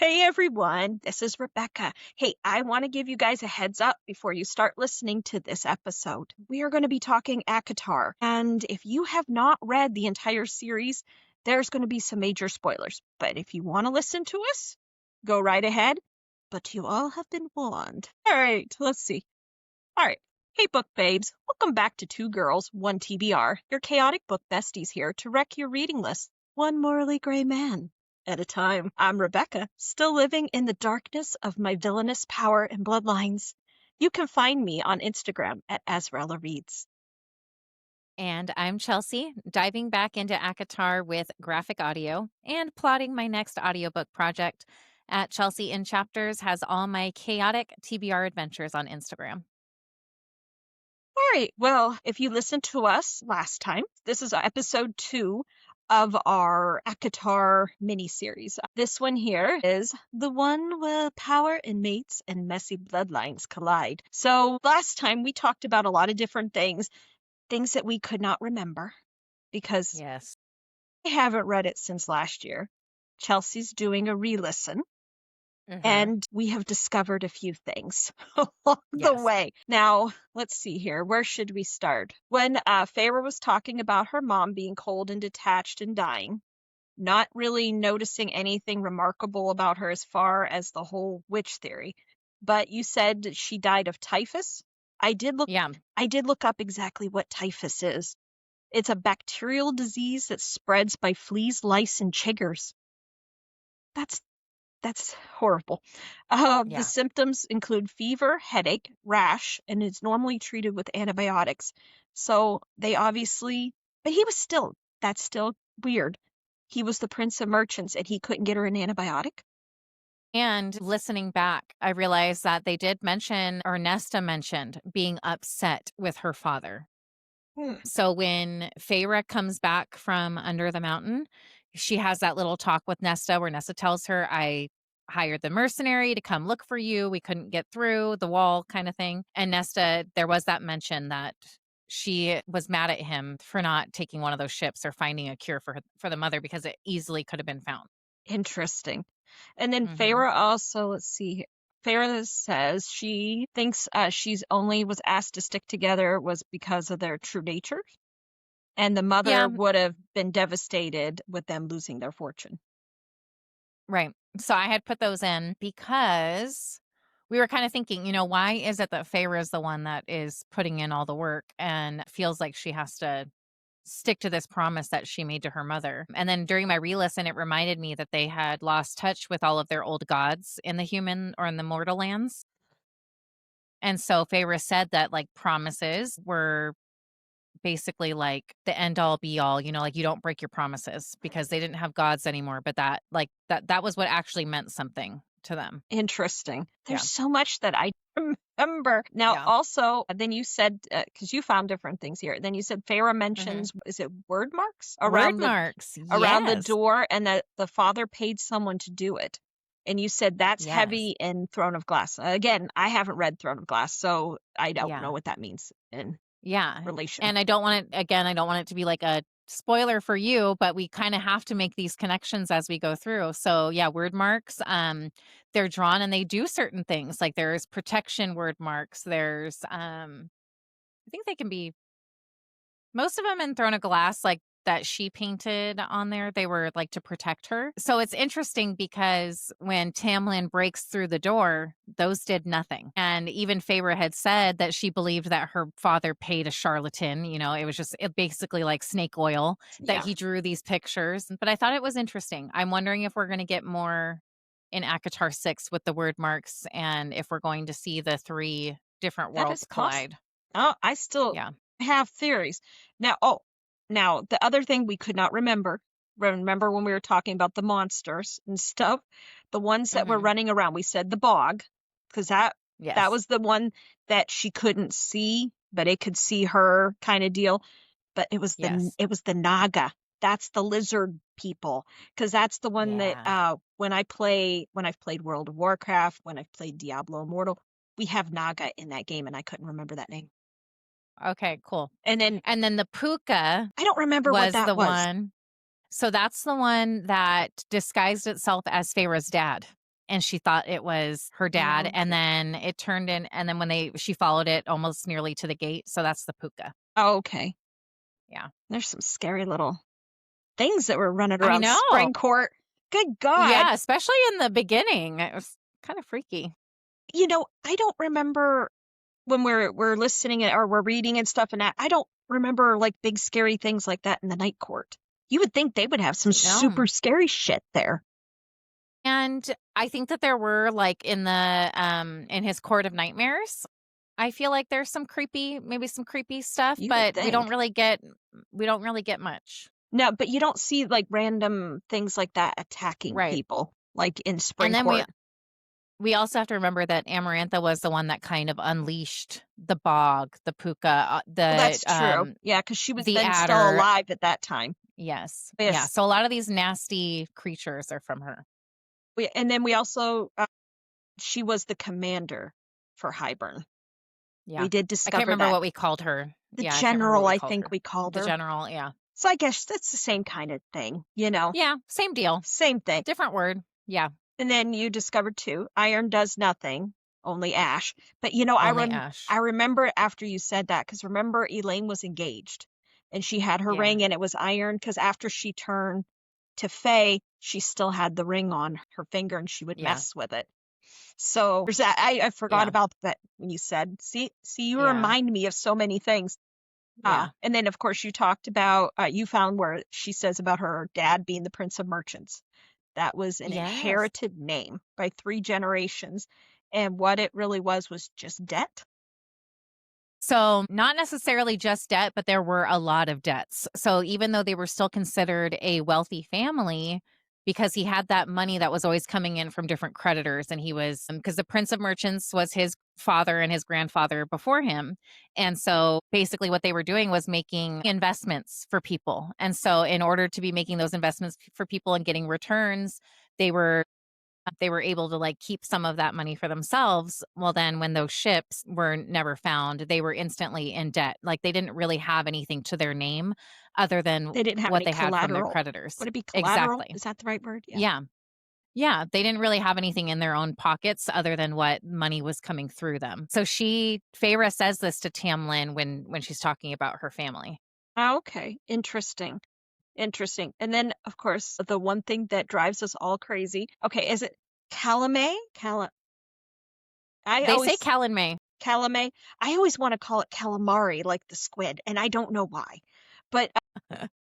Hey everyone, this is Rebecca. Hey, I want to give you guys a heads up before you start listening to this episode. We are going to be talking ACOTAR, and if you have not read the entire series, there's going to be some major spoilers. But if you want to listen to us, go right ahead. But you all have been warned. All right, let's see. All right. Hey, book babes. Welcome back to Two Girls, One TBR. Your chaotic book besties here to wreck your reading list. One morally gray man at a time. I'm Rebecca, still living in the darkness of my villainous power and bloodlines. You can find me on Instagram at Azraella Reads. And I'm Chelsea, diving back into ACOTAR with graphic audio and plotting my next audiobook project. At Chelsea in Chapters has all my chaotic TBR adventures on Instagram. All right, well, if you listened to us last time, this is episode 2 of our ACOTAR miniseries. This one here is the one where power and mates and messy bloodlines collide. So last time we talked about a lot of different things that we could not remember because Yes. I haven't read it since last year. Chelsea's doing a re-listen. And we have discovered a few things along the way. Now, let's see here. Where should we start? When Feyre was talking about her mom being cold and detached and dying, not really noticing anything remarkable about her as far as the whole witch theory, but you said she died of typhus. I did look up exactly what typhus is. It's a bacterial disease that spreads by fleas, lice, and chiggers. That's horrible. The symptoms include fever, headache, rash, and is normally treated with antibiotics. So they obviously, but that's still weird. He was the Prince of Merchants and he couldn't get her an antibiotic. And listening back, I realized that they did mention, or Nesta mentioned, being upset with her father. So when Feyre comes back from under the mountain, she has that little talk with Nesta where Nesta tells her, I hired the mercenary to come look for you. We couldn't get through the wall kind of thing. And Nesta, there was that mention that she was mad at him for not taking one of those ships or finding a cure for the mother because it easily could have been found. Interesting. And then Feyre also, let's see, Feyre says she thinks she's only was asked to stick together was because of their true nature. And the mother would have been devastated with them losing their fortune. Right. So I had put those in because we were kind of thinking, why is it that Feyre is the one that is putting in all the work and feels like she has to stick to this promise that she made to her mother? And then during my re-listen, it reminded me that they had lost touch with all of their old gods in the human or in the mortal lands. And so Feyre said that promises were basically like the end all be all, you don't break your promises because they didn't have gods anymore. But that was what actually meant something to them. Interesting. There's so much that I remember. Now, also, then you said, because you found different things here, then you said Feyre mentions, is it word marks? Around the door, and that the father paid someone to do it. And you said that's heavy in Throne of Glass. Again, I haven't read Throne of Glass, so I don't know what that means in relation. And I don't want it to be like a spoiler for you, but we kind of have to make these connections as we go through. So word marks, they're drawn and they do certain things. Like there's protection word marks. There's, I think they can be, most of them in Throne of Glass, like that she painted on there, they were like to protect her. So it's interesting because when Tamlin breaks through the door, those did nothing. And even Feyre had said that she believed that her father paid a charlatan. It was just basically like snake oil that he drew these pictures. But I thought it was interesting. I'm wondering if we're going to get more in ACOTAR 6 with the word marks and if we're going to see the 3 different worlds collide. Oh, I still have theories. Now, the other thing we could not remember when we were talking about the monsters and stuff, the ones that were running around, we said the bog, because that was the one that she couldn't see, but it could see her kind of deal. But it was the Naga. That's the lizard people, because that's the one that when I've played World of Warcraft, when I've played Diablo Immortal, we have Naga in that game, and I couldn't remember that name. Okay, cool. And then the puka, I don't remember what that was. One. So that's the one that disguised itself as Feyre's dad. and she thought it was her dad. Oh, And okay. then it turned in, and then she followed it almost nearly to the gate. So that's the puka. Oh, okay. Yeah. There's some scary little things that were running I around know. Springcourt. Good God. Yeah, especially in the beginning. It was kind of freaky. I don't remember when we're listening or we're reading and stuff, and I don't remember like big scary things like that in the Night Court. You would think they would have some No. super scary shit there. And I think that there were like in his Court of Nightmares, I feel like there's maybe some creepy stuff, You would but think. we don't really get much. No, but you don't see like random things like that attacking Right. people like in And then Springcourt. we also have to remember that Amarantha was the one that kind of unleashed the bog, the puka, Well, that's true. Yeah, because she was the then still adder. alive at that time. Yes. Yeah. Yes. So a lot of these nasty creatures are from her. And then we also, she was the commander for Hybern. Yeah. We did I can't discover remember that. what we called her. The Yeah, I can't remember what general, we I called think her. we called The her. general, yeah. So I guess that's the same kind of thing, Yeah, same deal. Same thing. Different word. Yeah. And then you discovered too, iron does nothing, only ash. But Only ash. I remember after you said that, because remember Elain was engaged and she had her Yeah. ring and it was iron, because after she turned to Fae, she still had the ring on her finger and she would Yeah. mess with it. So there's that. I forgot Yeah. about that when you said, see, you Yeah. remind me of so many things. Yeah. And then of course you talked about, you found where she says about her dad being the Prince of Merchants. That was an Yes. inherited name by 3 generations, and what it really was just debt. So, not necessarily just debt, but there were a lot of debts. So, even though they were still considered a wealthy family, because he had that money that was always coming in from different creditors, and he was, because the Prince of Merchants was his father and his grandfather before him. And so, basically, what they were doing was making investments for people. And so, in order to be making those investments for people and getting returns, they were able to like keep some of that money for themselves. Well, then when those ships were never found, they were instantly in debt. Like they didn't really have anything to their name other than They didn't have what any they had from their collateral. creditors. Would it be collateral? Exactly. Is that the right word? Yeah. Yeah. Yeah. They didn't really have anything in their own pockets other than what money was coming through them. So Feyre says this to Tamlin when she's talking about her family. Okay. Interesting. And then, of course, the one thing that drives us all crazy. Okay, is it Calumet? They say Callan May. Calumet. I always want to call it calamari, like the squid, and I don't know why. But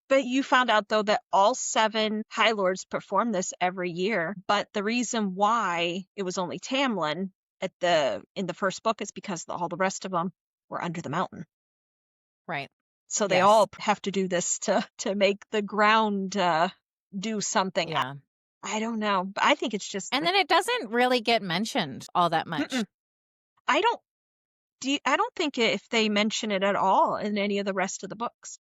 but you found out though that all 7 High Lords perform this every year. But the reason why it was only Tamlin in the first book is because all the rest of them were under the mountain. Right. So they Yes. all have to do this to make the ground do something. Yeah. I don't know, but I think it's just. And then it doesn't really get mentioned all that much. I don't think if they mention it at all in any of the rest of the books.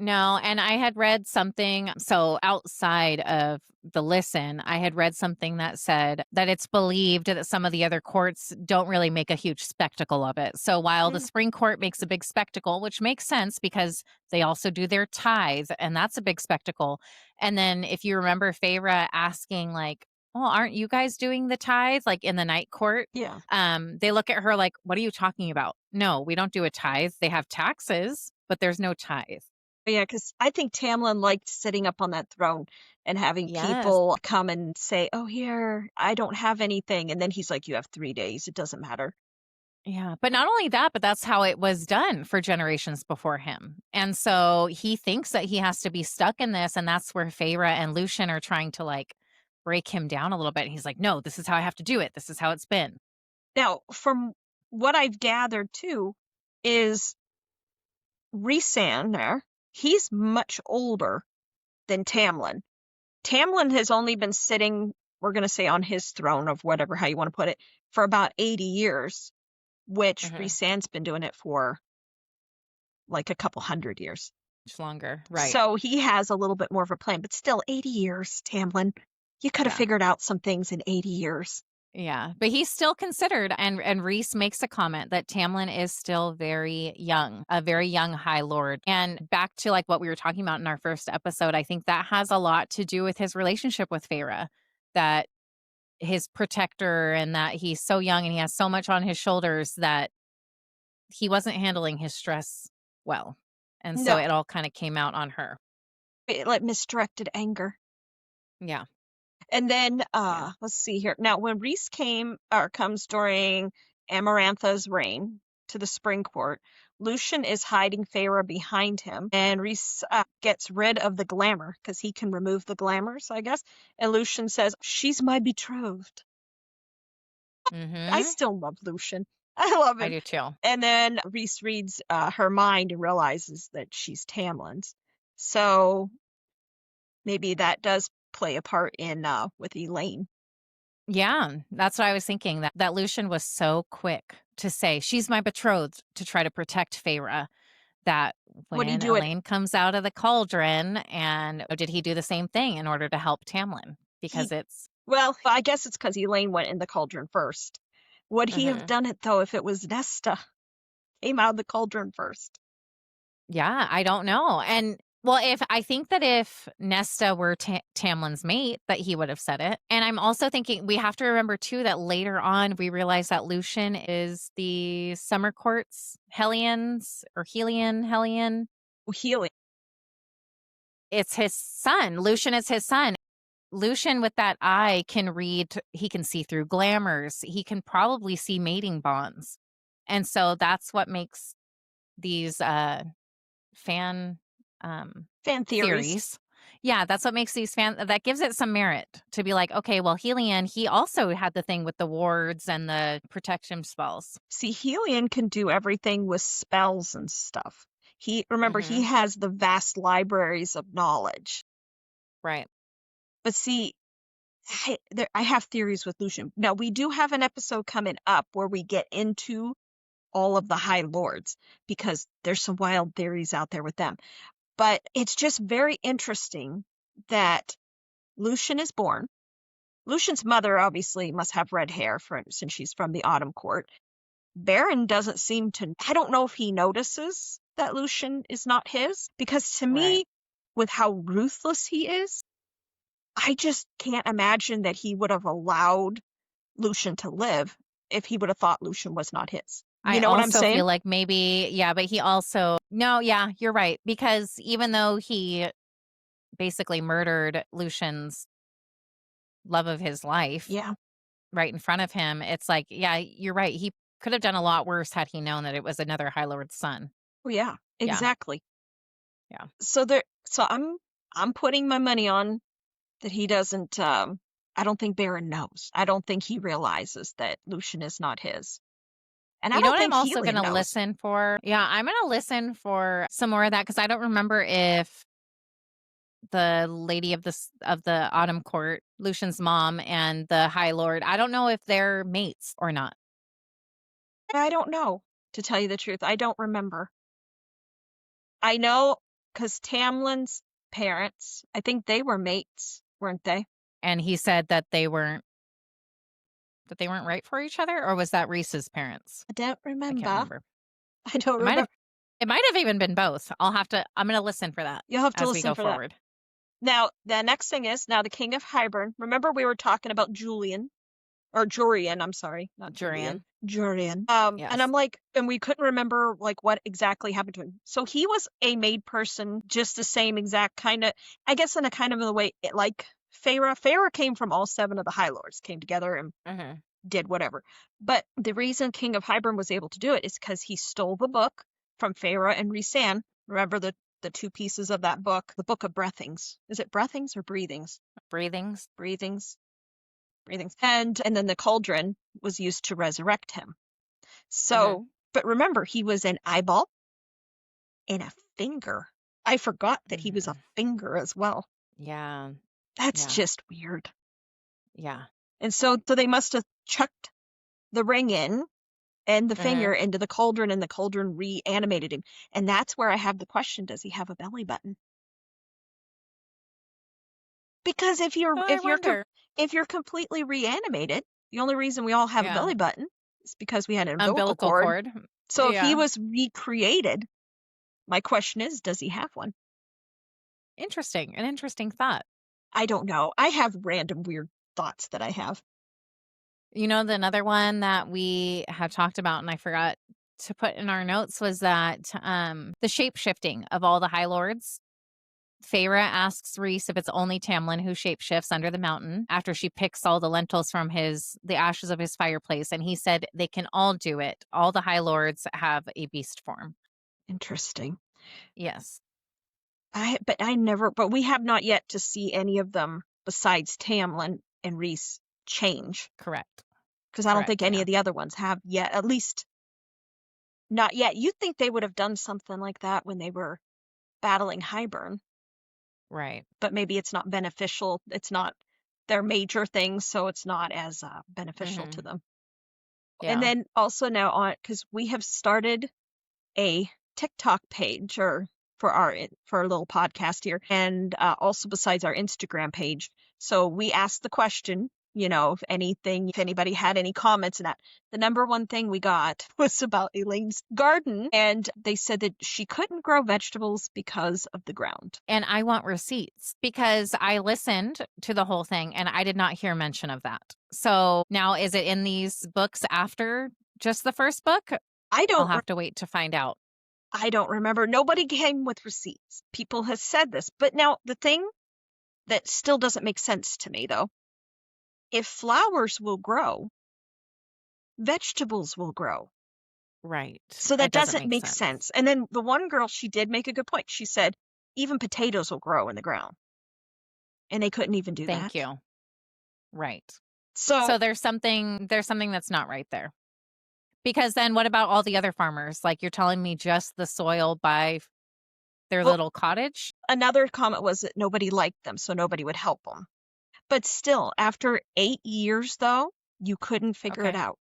No, and I had read something, so outside of the listen, I had read something that said that it's believed that some of the other courts don't really make a huge spectacle of it. So while the Spring Court makes a big spectacle, which makes sense because they also do their tithe, and that's a big spectacle. And then if you remember Feyre asking like, well, aren't you guys doing the tithe like in the Night Court? Yeah. They look at her like, what are you talking about? No, we don't do a tithe. They have taxes, but there's no tithe. Yeah, because I think Tamlin liked sitting up on that throne and having Yes. people come and say, oh, here, I don't have anything. And then he's like, you have 3 days. It doesn't matter. Yeah. But not only that, but that's how it was done for generations before him. And so he thinks that he has to be stuck in this. And that's where Feyre and Lucien are trying to like break him down a little bit. And he's like, no, this is how I have to do it. This is how it's been. Now, from what I've gathered too, is Rhysand there, he's much older than Tamlin. Tamlin has only been sitting, we're going to say, on his throne of whatever, how you want to put it, for about 80 years, which Rhysand's been doing it for like a couple hundred years. Much longer. Right. So he has a little bit more of a plan, but still 80 years, Tamlin. You could have figured out some things in 80 years. Yeah, but he's still considered, and Rhys makes a comment that Tamlin is still very young, a very young High Lord. And back to like what we were talking about in our first episode, I think that has a lot to do with his relationship with Feyre, that his protector and that he's so young and he has so much on his shoulders that he wasn't handling his stress well. And so No, it all kind of came out on her. like misdirected anger. Yeah. And then, Yeah. let's see here. Now, when Rhys comes during Amarantha's reign to the Spring Court, Lucien is hiding Feyre behind him, and Rhys gets rid of the glamour because he can remove the glamours, I guess. And Lucien says, "She's my betrothed." I Mm-hmm. still love Lucien. I love I him. do too. And then Rhys reads her mind and realizes that she's Tamlin's. So maybe that does play a part in with Elain. Yeah, that's what I was thinking. That Lucien was so quick to say she's my betrothed to try to protect Feyre. That Would he when do it? Elaine comes out of the cauldron, and did he do the same thing in order to help Tamlin? Because He it's Well, I guess it's because Elain went in the cauldron first. Would he have Mhm. done it though if it was Nesta came out of the cauldron first? Yeah, I don't know. And well, if I think that if Nesta were Tamlin's mate, that he would have said it. And I'm also thinking we have to remember too that later on we realize that Lucien is the Summer Court's Hellion. Healing. It's his son. Lucien is his son. Lucien with that eye can read, he can see through glamours. He can probably see mating bonds. And so that's what makes these fan Fan theories. theories. Yeah, that's what makes these that gives it some merit to be like, okay, well, Helion, he also had the thing with the wards and the protection spells. See, Helion can do everything with spells and stuff. Remember, he Mm-hmm. has the vast libraries of knowledge. Right. But see, I have theories with Lucien. Now, we do have an episode coming up where we get into all of the High Lords because there's some wild theories out there with them. But it's just very interesting that Lucien is born. Lucien's mother obviously must have red hair since she's from the Autumn Court. Baron doesn't seem to, I don't know if he notices that Lucien is not his, because to Right. me, with how ruthless he is, I just can't imagine that he would have allowed Lucien to live if he would have thought Lucien was not his. You I know what I'm also saying? feel like maybe, yeah, but he also, no, yeah, you're right. Because even though he basically murdered Lucien's love of his life Yeah. right in front of him, it's like, yeah, you're right. He could have done a lot worse had he known that it was another High Lord's son. Oh, yeah, Yeah. exactly. Yeah. So I'm putting my money on that he doesn't, I don't think Baron knows. I don't think he realizes that Lucien is not his. And I You know don't what I'm think also Helion going to knows. listen for? Yeah, I'm going to listen for some more of that because I don't remember if the lady of the Autumn Court, Lucian's mom, and the High Lord, I don't know if they're mates or not. I don't know, to tell you the truth. I don't remember. I know because Tamlin's parents, I think they were mates, weren't they? And he said that they weren't right for each other, or was that Reese's parents? I don't I can't remember. remember. I don't It might remember. have it might have even been both. I'm going to listen for that You'll have to as we listen go for that. forward. Now, the next thing is now the King of Hybern. Remember we were talking about Julian. Or Jurian, I'm sorry, not Julian. Jurian. Jurian. And Yes. I'm like, and we couldn't remember like what exactly happened to him. So he was a made person, just the same exact kind of, I guess in a kind of a way, like Feyre. Feyre came from all 7 of the High Lords, came together and Mm-hmm. did whatever. But the reason King of Hybern was able to do it is because he stole the book from Feyre and Rhysand. Remember the 2 pieces of that book, the Book of Breathings. Is it Breathings or Breathings? Breathings. Breathings. And then the cauldron was used to resurrect him. So, but remember, he was an eyeball and a finger. I forgot that he was a finger as well. Yeah. That's Yeah. just weird. Yeah. And so they must have chucked the ring in and the finger into the cauldron, and the cauldron reanimated him. And that's where I have the question: does he have a belly button? Because if you're completely reanimated, the only reason we all have a belly button is because we had an umbilical cord. So if he was recreated, my question is, does he have one? An interesting thought. I don't know. I have random weird thoughts that I have. Another one that we had talked about and I forgot to put in our notes was that the shape-shifting of all the High Lords. Feyre asks Rhys if it's only Tamlin who shapeshifts under the mountain after she picks all the lentils from the ashes of his fireplace. And he said they can all do it. All the High Lords have a beast form. Interesting. Yes. But we have not yet to see any of them besides Tamlin and Rhys change. Correct. Because I don't think any of the other ones have yet, at least not yet. You'd think they would have done something like that when they were battling Hybern. Right. But maybe it's not beneficial. It's not their major thing, so it's not as beneficial to them. Yeah. And then also now because we have started a TikTok page for our little podcast here, and also besides our Instagram page. So we asked the question, if anybody had any comments, and that the number one thing we got was about Elain's garden, and they said that she couldn't grow vegetables because of the ground. And I want receipts because I listened to the whole thing and I did not hear mention of that. So now is it in these books after just the first book? I'll have to wait to find out. I don't remember. Nobody came with receipts. People have said this. But now the thing that still doesn't make sense to me, though, if flowers will grow, vegetables will grow. Right. So that doesn't make sense. And then the one girl, she did make a good point. She said, even potatoes will grow in the ground. And they couldn't even do that. Thank you. Right. So there's something that's not right there. Because then what about all the other farmers? Like you're telling me just the soil by their little cottage? Another comment was that nobody liked them, so nobody would help them. But still, after 8 years, though, you couldn't figure it out.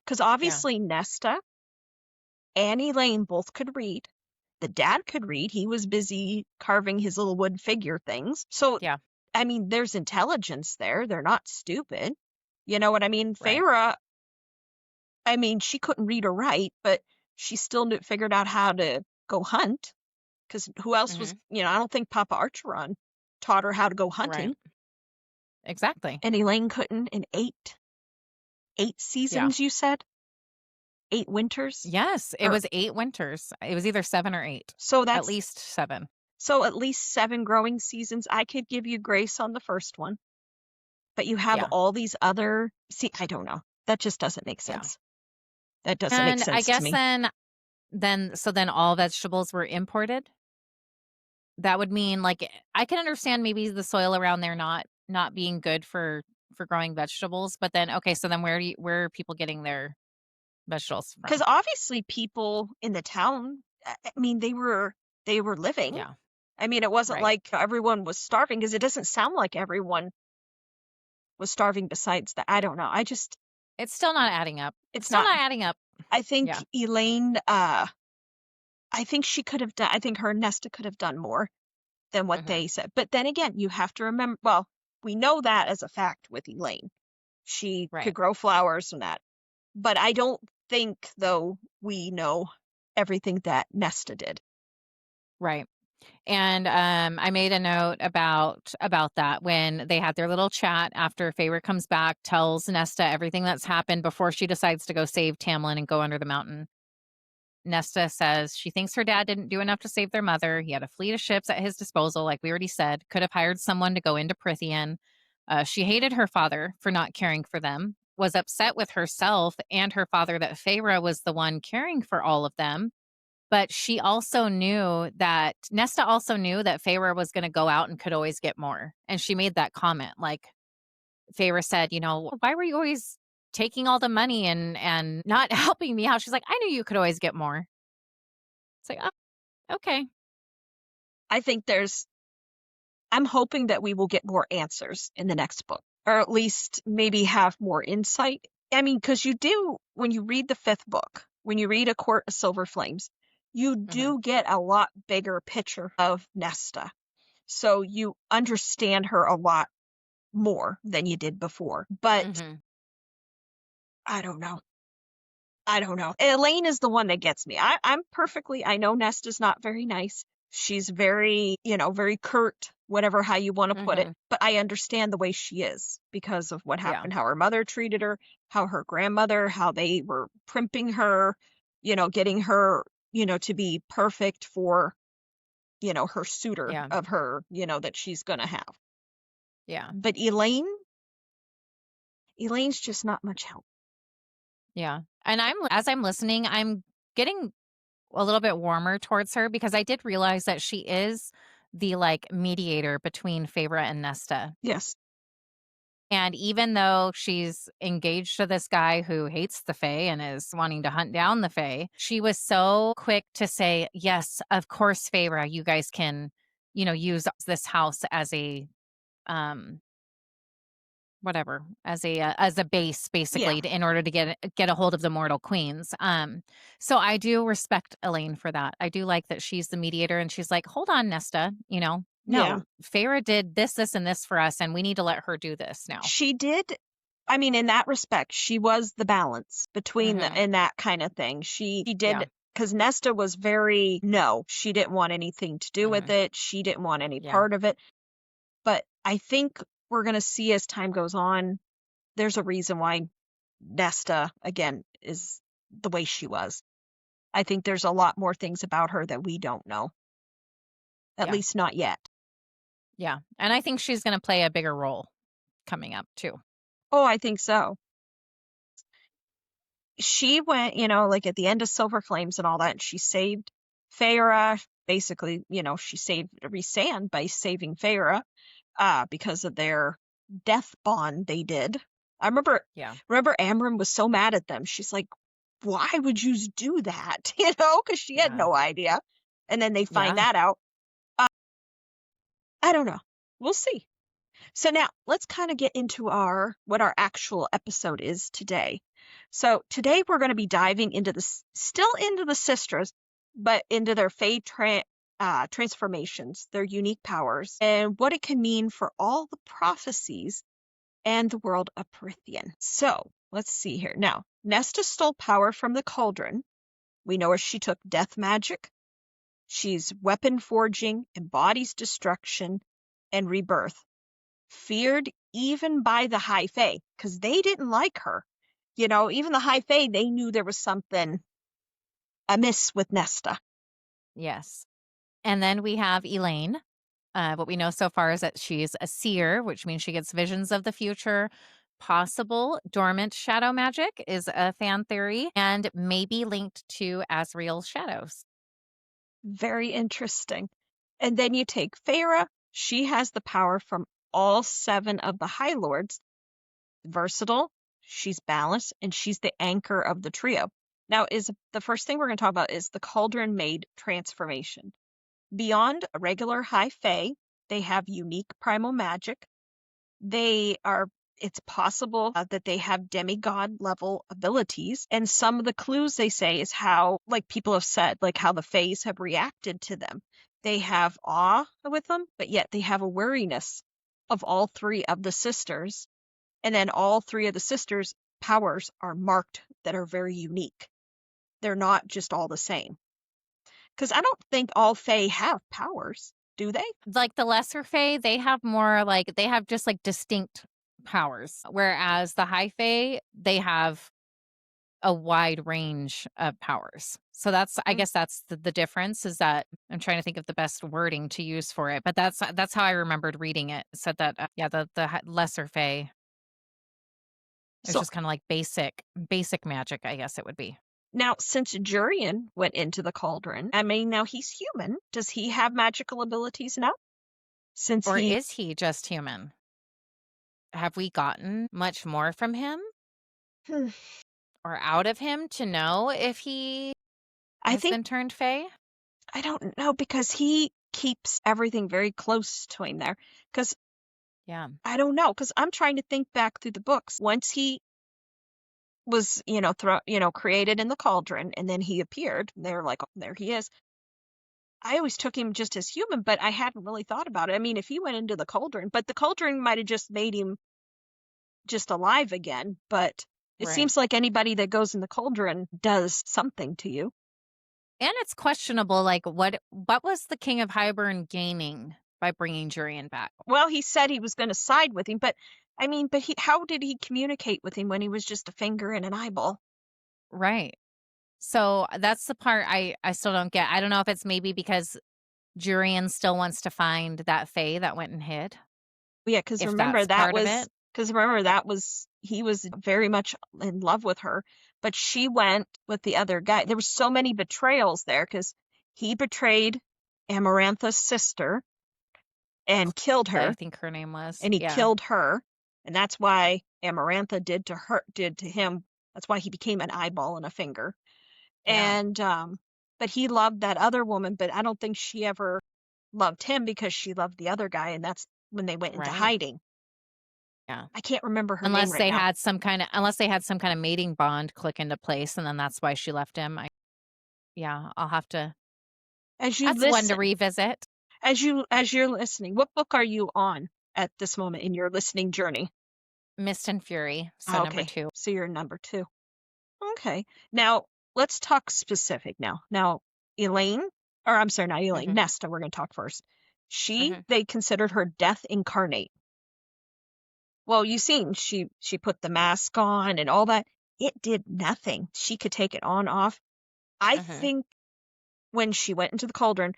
Because obviously Nesta and Elain both could read. The dad could read. He was busy carving his little wood figure things. So, I mean, there's intelligence there. They're not stupid. You know what I mean? Right. Feyre, I mean, she couldn't read or write, but she still figured out how to go hunt. Because who else was, I don't think Papa Archeron taught her how to go hunting. Right. Exactly. And Elain couldn't in 8 seasons, you said? 8 winters? Yes, it was 8 winters. It was either 7 or 8. So that's at least 7. So at least 7 growing seasons. I could give you grace on the first one. But you have all these other... See, I don't know. That just doesn't make sense. That doesn't make sense to me. And I guess then all vegetables were imported. That would mean, like, I can understand maybe the soil around there not being good for growing vegetables, but then so then where are people getting their vegetables from? Because obviously people in the town, I mean, they were living. Yeah. I mean, it wasn't like everyone was starving, because it doesn't sound like everyone was starving besides that. I don't know. It's still not adding up. It's still not adding up. I think Elain, I think she could have done, I think her and Nesta could have done more than what they said. But then again, you have to remember, well, we know that as a fact with Elain. She could grow flowers and that. But I don't think, though, we know everything that Nesta did. Right. And I made a note about that when they had their little chat after Feyre comes back, tells Nesta everything that's happened before she decides to go save Tamlin and go under the mountain. Nesta says she thinks her dad didn't do enough to save their mother. He had a fleet of ships at his disposal, like we already said, could have hired someone to go into Prythian. She hated her father for not caring for them, was upset with herself and her father that Feyre was the one caring for all of them. But she also knew that Nesta also knew that Feyre was going to go out and could always get more. And she made that comment, like Feyre said, why were you always taking all the money and not helping me out? She's like, I knew you could always get more. It's like, oh, okay. I think I'm hoping that we will get more answers in the next book, or at least maybe have more insight. I mean, because you do, when you read the 5th book, when you read A Court of Silver Flames, you do get a lot bigger picture of Nesta. So you understand her a lot more than you did before. But I don't know. Elain is the one that gets me. I know Nesta's not very nice. She's very, very curt whatever how you want to put it. Mhm. But I understand the way she is because of what Yeah. happened, how her mother treated her, how her grandmother, how they were primping her, getting her, to be perfect for, her suitor Yeah. of her, that she's going to have. Yeah. But Elaine's just not much help. Yeah. And as I'm listening, I'm getting a little bit warmer towards her because I did realize that she is the like mediator between Feyre and Nesta. Yes. And even though she's engaged to this guy who hates the Fae and is wanting to hunt down the Fae, she was so quick to say, yes, of course, Feyre, you guys can, use this house as a um whatever, as a base Yeah. basically in order to get a hold of the mortal queens. So I do respect Elaine for that. I do like that she's the mediator and she's like, hold on, Nesta, Yeah. no, Feyre did this and this for us and we need to let her do this now. She did. I mean, in that respect, she was the balance between Mhm. and that kind of thing. She Yeah. did, because Nesta was very, no, she didn't want anything to do with Mhm. it. She didn't want any Yeah. part of it. But I think we're going to see as time goes on, there's a reason why Nesta, again, is the way she was. I think there's a lot more things about her that we don't know, at Yeah. least not yet. Yeah. And I think she's going to play a bigger role coming up too. Oh, I think so. She went, like at the end of Silver Flames and all that, and she saved Feyre. Basically, she saved Rhysand by saving Feyre, because of their death bond they did. I remember Yeah. Amren was so mad at them. She's like, why would you do that? Because she had Yeah. no idea. And then they find Yeah. that out. I don't know. We'll see. So now let's kind of get into what our actual episode is today. So today we're going to be diving into still into the sisters, but into their Fae transformations, their unique powers, and what it can mean for all the prophecies and the world of Prythian. So let's see here. Now, Nesta stole power from the Cauldron. We know her she took death magic. She's weapon forging, embodies destruction and rebirth, feared even by the High Fae, because they didn't like her. Even the High Fae, they knew there was something amiss with Nesta. Yes. And then we have Elaine. What we know so far is that she's a seer, which means she gets visions of the future. Possible dormant shadow magic is a fan theory and maybe linked to Asriel's shadows. Very interesting. And then you take Feyre. She has the power from all 7 of the High Lords. Versatile, she's balanced, and she's the anchor of the trio. Now, is the first thing we're going to talk about is the Cauldron made transformation. Beyond a regular High Fae, they have unique primal magic. It's possible that they have demigod level abilities. And some of the clues they say is how, like people have said, like how the Faes have reacted to them. They have awe with them, but yet they have a wariness of all 3 of the sisters. And then all 3 of the sisters' powers are marked that are very unique. They're not just all the same. Because I don't think all Fae have powers, do they? Like the lesser Fae, they have more they have just distinct powers. Whereas the high Fae, they have a wide range of powers. So I guess that's the difference is that I'm trying to think of the best wording to use for it. But that's how I remembered reading it. It said that, the lesser Fae, it's So just kind of like basic magic, I guess it would be. now, since Jurian went into the Cauldron, I mean, now he's human. Does he have magical abilities now? Or is he just human? Have we gotten much more from him or out of him to know if he I has think, been turned Fae? I don't know, because he keeps everything very close to him there. Because Yeah. I don't know, because I'm trying to think back through the books. Once he was, created in the Cauldron, and then he appeared, they're like, oh, there he is. I always took him just as human, but I hadn't really thought about it. I mean, if he went into the Cauldron, but the Cauldron might have just made him just alive again. But it Right. seems like anybody that goes in the Cauldron does something to you. And it's questionable, what was the King of Hybern gaining by bringing Jurian back. Well, he said he was going to side with him, but how did he communicate with him when he was just a finger and an eyeball? Right. So that's the part I still don't get. I don't know if it's maybe because Jurian still wants to find that fae that went and hid. Yeah, because If that's part of it. he was very much in love with her, but she went with the other guy. There were so many betrayals there because he betrayed Amarantha's sister and killed her, I think her name was. and he Yeah. killed her, and that's why Amarantha did to him. That's why he became an eyeball and a finger. Yeah. And but he loved that other woman, but I don't think she ever loved him because she loved the other guy, and that's when they went into Right. hiding. Yeah. I can't remember her Unless name right they now. had some kind of mating bond click into place, and then that's why she left him. I'll have to. As you That's one to listen, revisit. as you're listening, what book are you on at this moment in your listening journey? Mist and Fury, so number 2. So you're number 2. Okay. Now let's talk specific now. Now, Elain, or I'm sorry, not Elain, Mhm. Nesta, we're going to talk first. Mhm. They considered her death incarnate. Well, you seen she put the mask on and all that. It did nothing. She could take it on, off. I Mhm. think when she went into the cauldron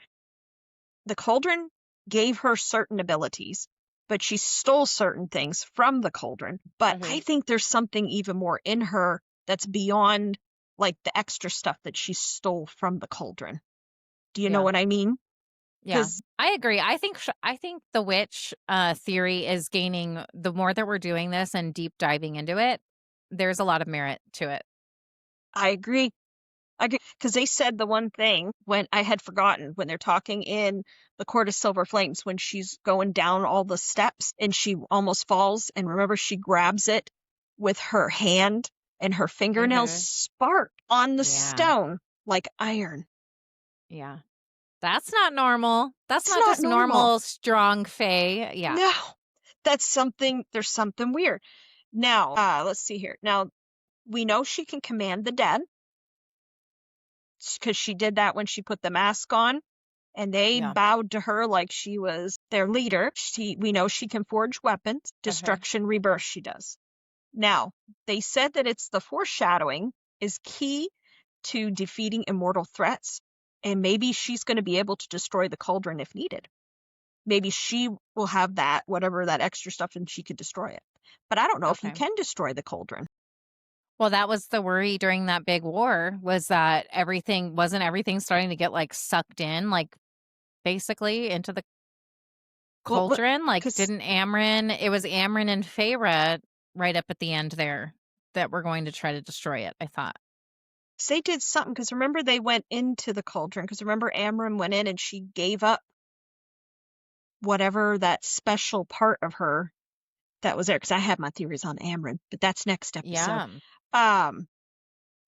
gave her certain abilities, but she stole certain things from the cauldron. But I Mhm. think there's something even more in her that's beyond like the extra stuff that she stole from the cauldron. Do you know Yeah. what I mean? Yeah. 'Cause I agree. I think the witch theory is gaining the more that we're doing this and deep diving into it, there's a lot of merit to it. I agree. Because they said the one thing when I had forgotten when they're talking in the Court of Silver Flames when she's going down all the steps and she almost falls, and remember she grabs it with her hand and her fingernails Mhm. spark on the Yeah. stone like iron. Yeah. That's not normal. That's It's not not just normal. normal strong fae. Yeah. No, there's something weird. Now, let's see here. Now, we know she can command the dead because she did that when she put the mask on. And they Yeah. bowed to her like she was their leader. We know she can forge weapons, Uh-huh. destruction, rebirth she does. Now, they said that it's the foreshadowing is key to defeating immortal threats, and maybe she's going to be able to destroy the cauldron if needed. Maybe she will have that, whatever that extra stuff, and she could destroy it. But I don't know if you Okay. can destroy the cauldron. Well, that was the worry during that big war was that everything starting to get like sucked in, like basically into the Well, cauldron. Like because it was Amryn and Feyre right up at the end there that were going to try to destroy it, I thought. they did something, because remember they went into the cauldron, because remember Amryn went in and she gave up whatever that special part of her that was there, because I have my theories on Amryn, but that's next episode. Yeah. Um,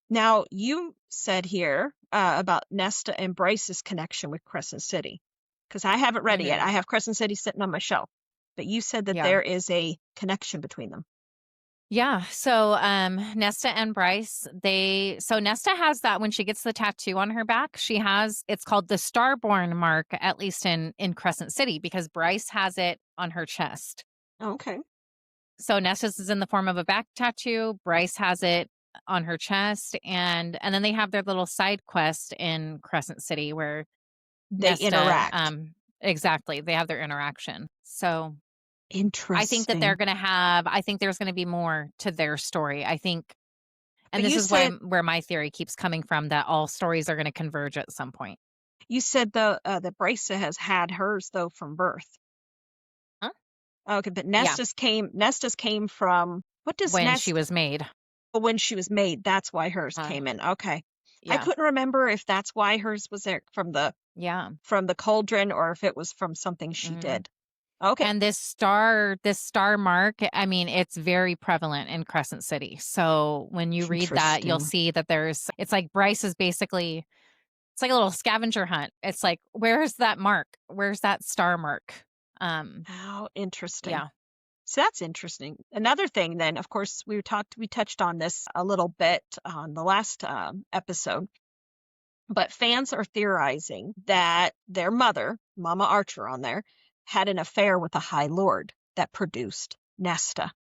now you said here about Nesta and Bryce's connection with Crescent City, because I haven't read it yet. Hmm. I have Crescent City sitting on my shelf, but you said that Yeah. there is a connection between them. Yeah. So Nesta and Bryce, Nesta has that when she gets the tattoo on her back, it's called the Starborn mark, at least in Crescent City, because Bryce has it on her chest. Okay. So Nesta's is in the form of a back tattoo. Bryce has it on her chest, and then they have their little side quest in Crescent City where They Nesta, interact. exactly, they have their interaction. So I think that Interesting. I think there's going to be more to their story. I think, and But this is where my theory keeps coming from, that all stories are going to converge at some point. you said the Bryce has had hers though from birth. Huh? Okay, but Yeah, Nesta's came from, what does when she Nest was made. when she was made, that's why hers Uh, came in. Okay. I yeah, couldn't remember if that's why hers was there yeah. from the cauldron or if it was from something she Hmm. did. Okay. And this star mark, I mean, it's very prevalent in Crescent City. So when you read that, you'll Interesting. see that it's like Bryce is basically, it's like a little scavenger hunt. It's like, where's that mark? Where's that star mark? How interesting. Yeah. So that's interesting. Another thing then, of course, we touched on this a little bit on the last episode, but fans are theorizing that their mother, Mama Archeron there, had an affair with a High Lord that produced Nesta.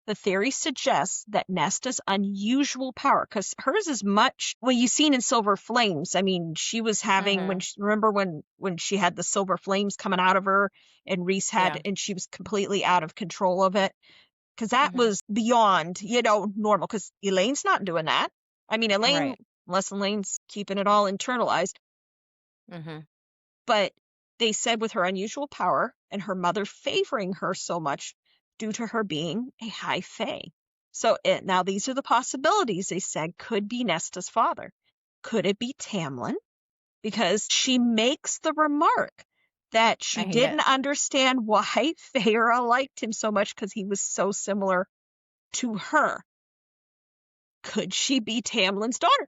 The theory suggests that Nesta's unusual power, because hers is much, well, you've seen in Silver Flames. I mean, she was having, remember when she had the silver flames coming out of her and Rhys had, and she was completely out of control of it. Because that was beyond, normal, because Elain's not doing that. I mean, Elain, unless Elaine's keeping it all internalized. But they said with her unusual power and her mother favoring her so much due to her being a high fae. So now these are the possibilities they said could be Nesta's father. Could it be Tamlin? Because she makes the remark that she didn't understand why Feyre liked him so much because he was so similar to her. Could she be Tamlin's daughter?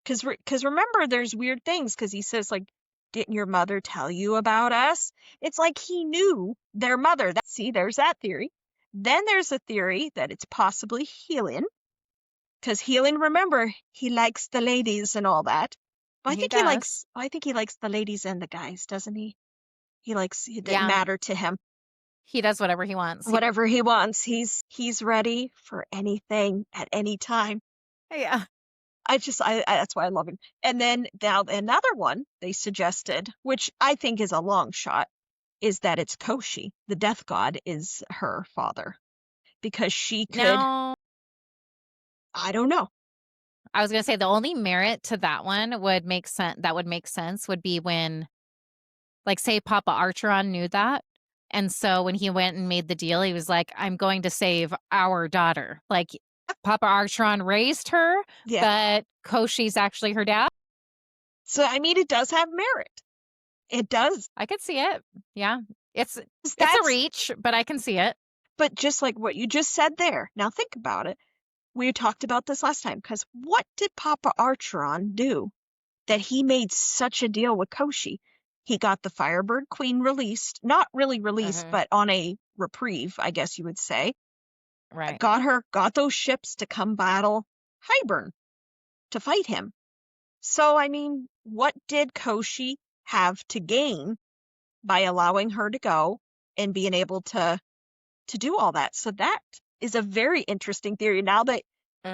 Because remember, there's weird things because he says, like, didn't your mother tell you about us? It's like he knew their mother. See, there's that theory. Then there's a theory that it's possibly Elain. Because Elain, remember, he likes the ladies and all that. But I think he likes the ladies and the guys, doesn't he? It didn't matter to him. He does whatever he wants. Whatever he wants. He's ready for anything at any time. Yeah. That's why I love him. And then now another one they suggested, which I think is a long shot, is that it's Koshi, the death god, is her father. Because she could... No. I don't know. I was going to say the only merit to that one would make sense. That would make sense would be when, like, say Papa Archeron knew that. And so when he went and made the deal, he was like, I'm going to save our daughter. Like, Papa Archeron raised her, but Koshi's actually her dad. So, I mean, it does have merit. It does. I could see it. Yeah. It's a reach, but I can see it. But just like what you just said there, now think about it. We talked about this last time, because what did Papa Archeron do that he made such a deal with Koshi? He got the Firebird Queen released, not really released, but on a reprieve, I guess you would say. Right. Got those ships to come battle Hybern to fight him. So, I mean, what did Koshi have to gain by allowing her to go and being able to do all that? So that is a very interesting theory. Now that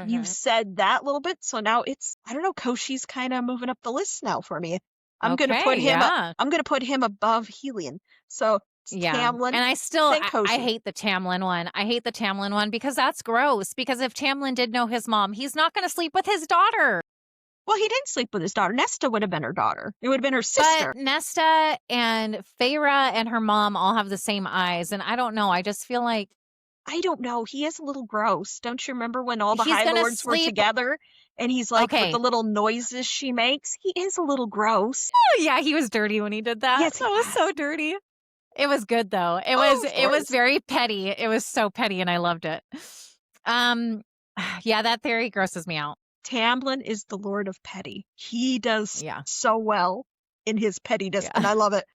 you've said that little bit, so now it's, I don't know, Koshi's kind of moving up the list now for me. I'm going to put him I'm going to put him above Elain. So Tamlin. And I hate the Tamlin one. I hate the Tamlin one because that's gross. Because if Tamlin did know his mom, he's not going to sleep with his daughter. Well, he didn't sleep with his daughter. Nesta would have been her daughter. It would have been her sister. But Nesta and Feyre and her mom all have the same eyes. And I don't know. I just feel like... I don't know. He is a little gross. Don't you remember when all the High Lords were together? And he's like, with the little noises she makes? He is a little gross. Oh, yeah. He was dirty when he did that. Yes, that was so dirty. It was good, though. It was very petty. It was so petty, and I loved it. Yeah, that theory grosses me out. Tamlin is the Lord of Petty. He does so well in his pettiness, and I love it.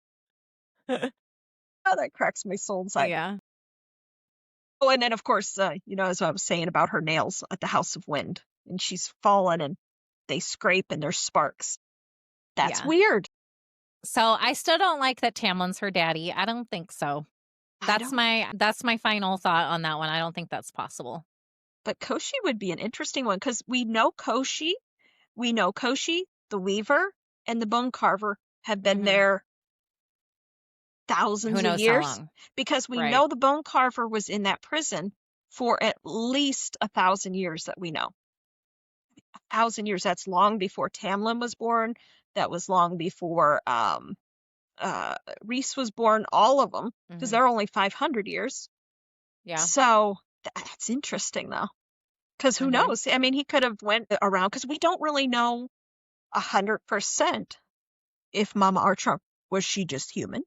Oh, that cracks my soul inside. Yeah. Oh, and then, of course, as I was saying about her nails at the House of Wind, and she's fallen, and they scrape, and there's sparks. That's weird. So I still don't like that Tamlin's her daddy. I don't think so. That's my final thought on that one. I don't think that's possible. But Koshi would be an interesting one because we know Koshi, the Weaver, and the Bone Carver have been there thousands of years. How long? Because we know the Bone Carver was in that prison for at least 1,000 years that we know. 1,000 years. That's long before Tamlin was born. That was long before Rhys was born. All of them, because they're only 500 years. Yeah. So that's interesting, though, because who knows? I mean, he could have went around because we don't really know 100% if Mama Archeron, was she just human?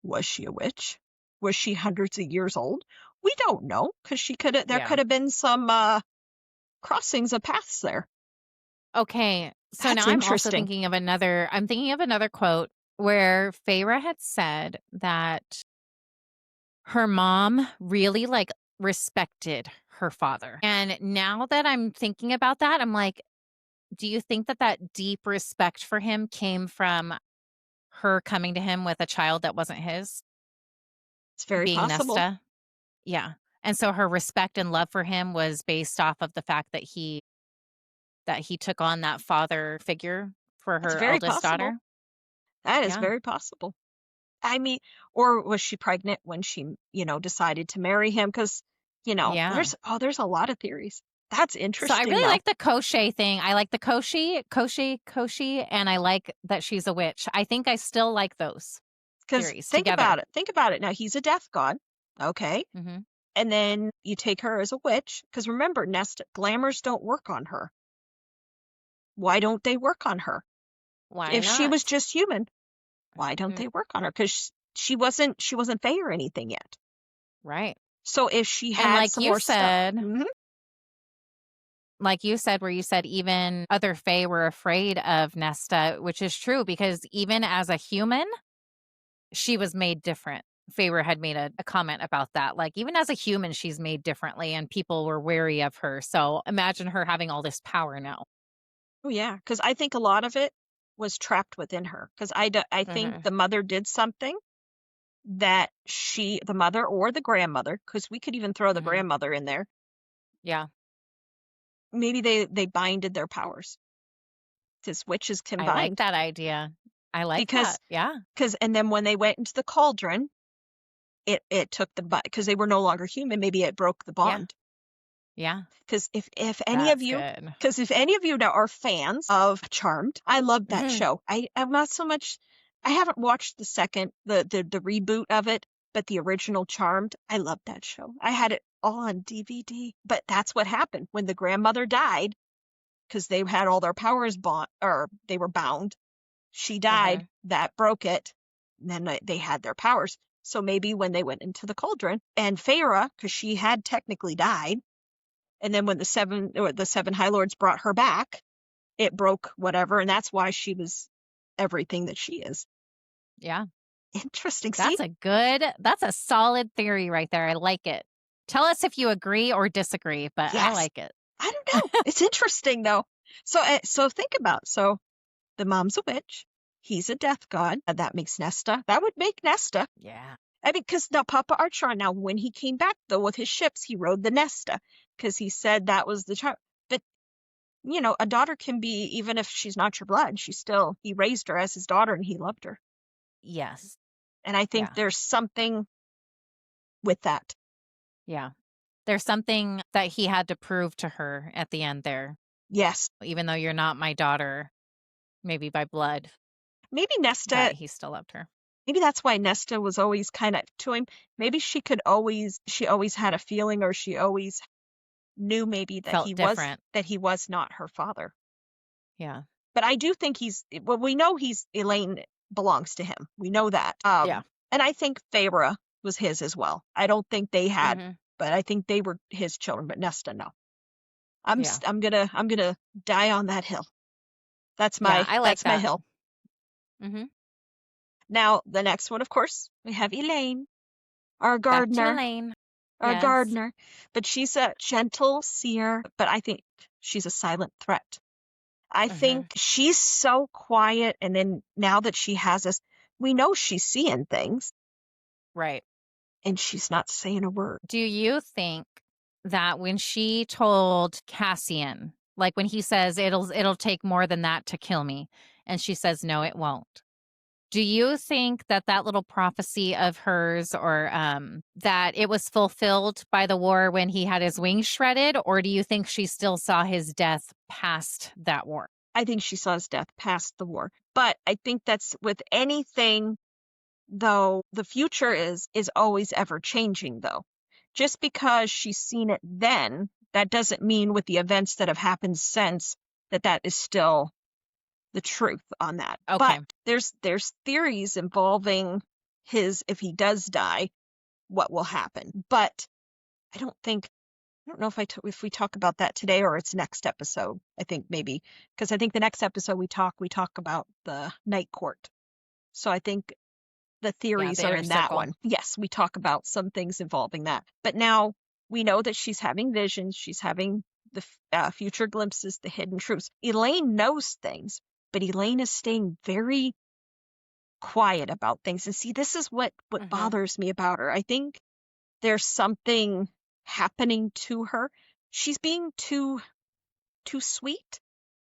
Was she a witch? Was she hundreds of years old? We don't know because could have been some crossings of paths there. Okay, so that's now I'm also thinking of another. I'm thinking of another quote where Feyre had said that her mom really respected her father. And now that I'm thinking about that, I'm like, do you think that deep respect for him came from her coming to him with a child that wasn't his? It's very being possible. Nesta. Yeah. And so her respect and love for him was based off of the fact that he took on that father figure for That's her very eldest possible. daughter. That is Yeah. very possible. I mean, or was she pregnant when she, decided to marry him? Because, Yeah. there's a lot of theories. That's So I interesting, really though. like the crochet thing. I like the Koshi, and I like that she's a witch. I think I still like those Because theories think together. about it. Think about it. Now, he's a death god. Okay. Mhm. And then you take her as a witch. Because remember, Nesta, glamours don't work on her. Why don't they work on her? Why If she was not? just human, why don't Mm, they work on her? Because she wasn't Fae or anything yet. right. So if she And had some more stuff. Mhm. like you said, where you said even other Fae were afraid of Nesta, which is true because even as a human, she was made different. Feyre had made a comment about that. Like, even as a human, she's made differently, and people were wary of her. So imagine her having all this power now. Oh, yeah, because I think a lot of it was trapped within her. Because I think Hmm. the mother did something that the mother or the grandmother, because we could even throw the Hmm. grandmother in there, Yeah, maybe they binded their powers. Because witches can I like bind. that idea. I like Because, that. Yeah, and then when they went into the cauldron, it took because they were no longer human, maybe it broke the yeah, bond. yeah. Because if any of That's you, good. because if any of you now are fans of Charmed, I love that Hmm. show. I'm not so much. I haven't watched the reboot of it, but the original Charmed, I love that show. I had it all on DVD. But that's what happened when the grandmother died, because they had all their powers bond, or they were bound. She died. Hmm. That broke it. And then they had their powers. So maybe when they went into the cauldron, and Feyre, because she had technically died, and then when the seven High Lords brought her back, it broke whatever, and that's why she was everything that she is. Yeah, Interesting. See, that's a solid theory right there. I like it. Tell us if you agree or disagree, but I yes. like it. I don't know. It's interesting though. So think about the mom's a witch. He's a death god. That makes Nesta. That would make Nesta. Yeah. I mean, because now Papa Archeron, now when he came back though with his ships, he rode the Nesta because he said that was the child. But a daughter can be, even if she's not your blood, he raised her as his daughter and he loved her. Yes. And I think Yeah. there's something with that. Yeah. There's something that he had to prove to her at the end there. Yes. Even though you're not my daughter, maybe by blood, Maybe that Nesta, he still loved her. maybe that's why Nesta was always kind of to him. Maybe she always had a feeling, or she always knew maybe Felt different. that he was not her father. Yeah. But I do think we know Elain belongs to him. We know that. Yeah. And I think Feyre was his as well. I don't think they had, Hmm. but I think they were his children, but Nesta, no. I'm Yeah. st- I'm gonna die on that hill. That's Yeah. my I like that's my that. hill. Hmm. Now the next one, of course, we have Elain, our Back to gardener, Elain. our Yes. gardener. But she's a gentle seer, but I think she's a silent threat. I Hmm. think she's so quiet, and then now that she has us, we know she's seeing things, Right. and she's not saying a word. Do you think that when she told Cassian, like when he says it'll take more than that to kill me, and she says no, it won't. Do you think that that little prophecy of hers, or that it was fulfilled by the war when he had his wings shredded, or do you think she still saw his death past that war? I think she saw his death past the war. But I think that's with anything, though, the future is always ever changing, though. Just because she's seen it then, that doesn't mean with the events that have happened since that is still the truth on that. But Okay. there's theories involving if he does die, what will happen. But I don't know if we talk about that today or it's next episode. I think maybe because I think the next episode we talk about the Night Court. So I think the Yeah, theories the are inner in that circle. one. Yes, we talk about some things involving that. But now we know that she's having visions. She's having the future glimpses, the hidden truths. Elain knows things, but Elain is staying very quiet about things. And see, this is what bothers me about her. I think there's something happening to her. She's being too sweet.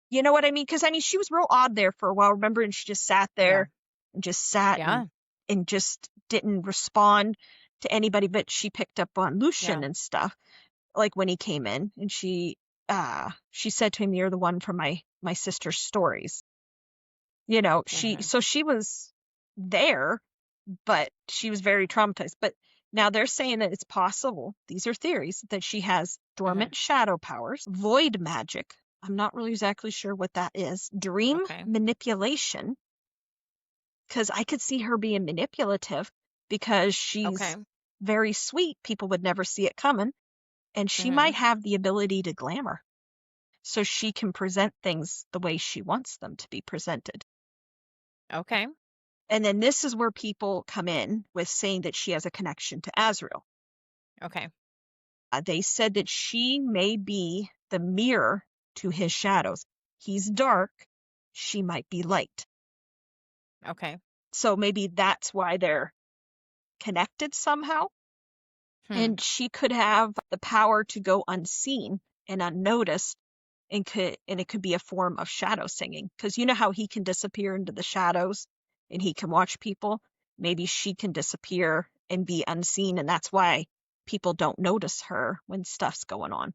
You know what I mean? Because I mean, she was real odd there for a while, remember? And she just sat there and just sat and just didn't respond to anybody. But she picked up on Lucien and stuff, like when he came in, and she said to him, "You're the one from my sister's stories." You know, so she was there, but she was very traumatized. But now they're saying that it's possible, these are theories, that she has dormant shadow powers, void magic. I'm not really exactly sure what that is. Dream manipulation, because I could see her being manipulative because she's very sweet. People would never see it coming. And she might have the ability to glamour. So she can present things the way she wants them to be presented. Okay. And then this is where people come in with saying that she has a connection to Azrael. Okay. They said that she may be the mirror to his shadows. He's dark. She might be light. Okay. So maybe that's why they're connected somehow. And she could have the power to go unseen and unnoticed, and it could be a form of shadow singing. Because you know how he can disappear into the shadows and he can watch people? Maybe she can disappear and be unseen, and that's why people don't notice her when stuff's going on.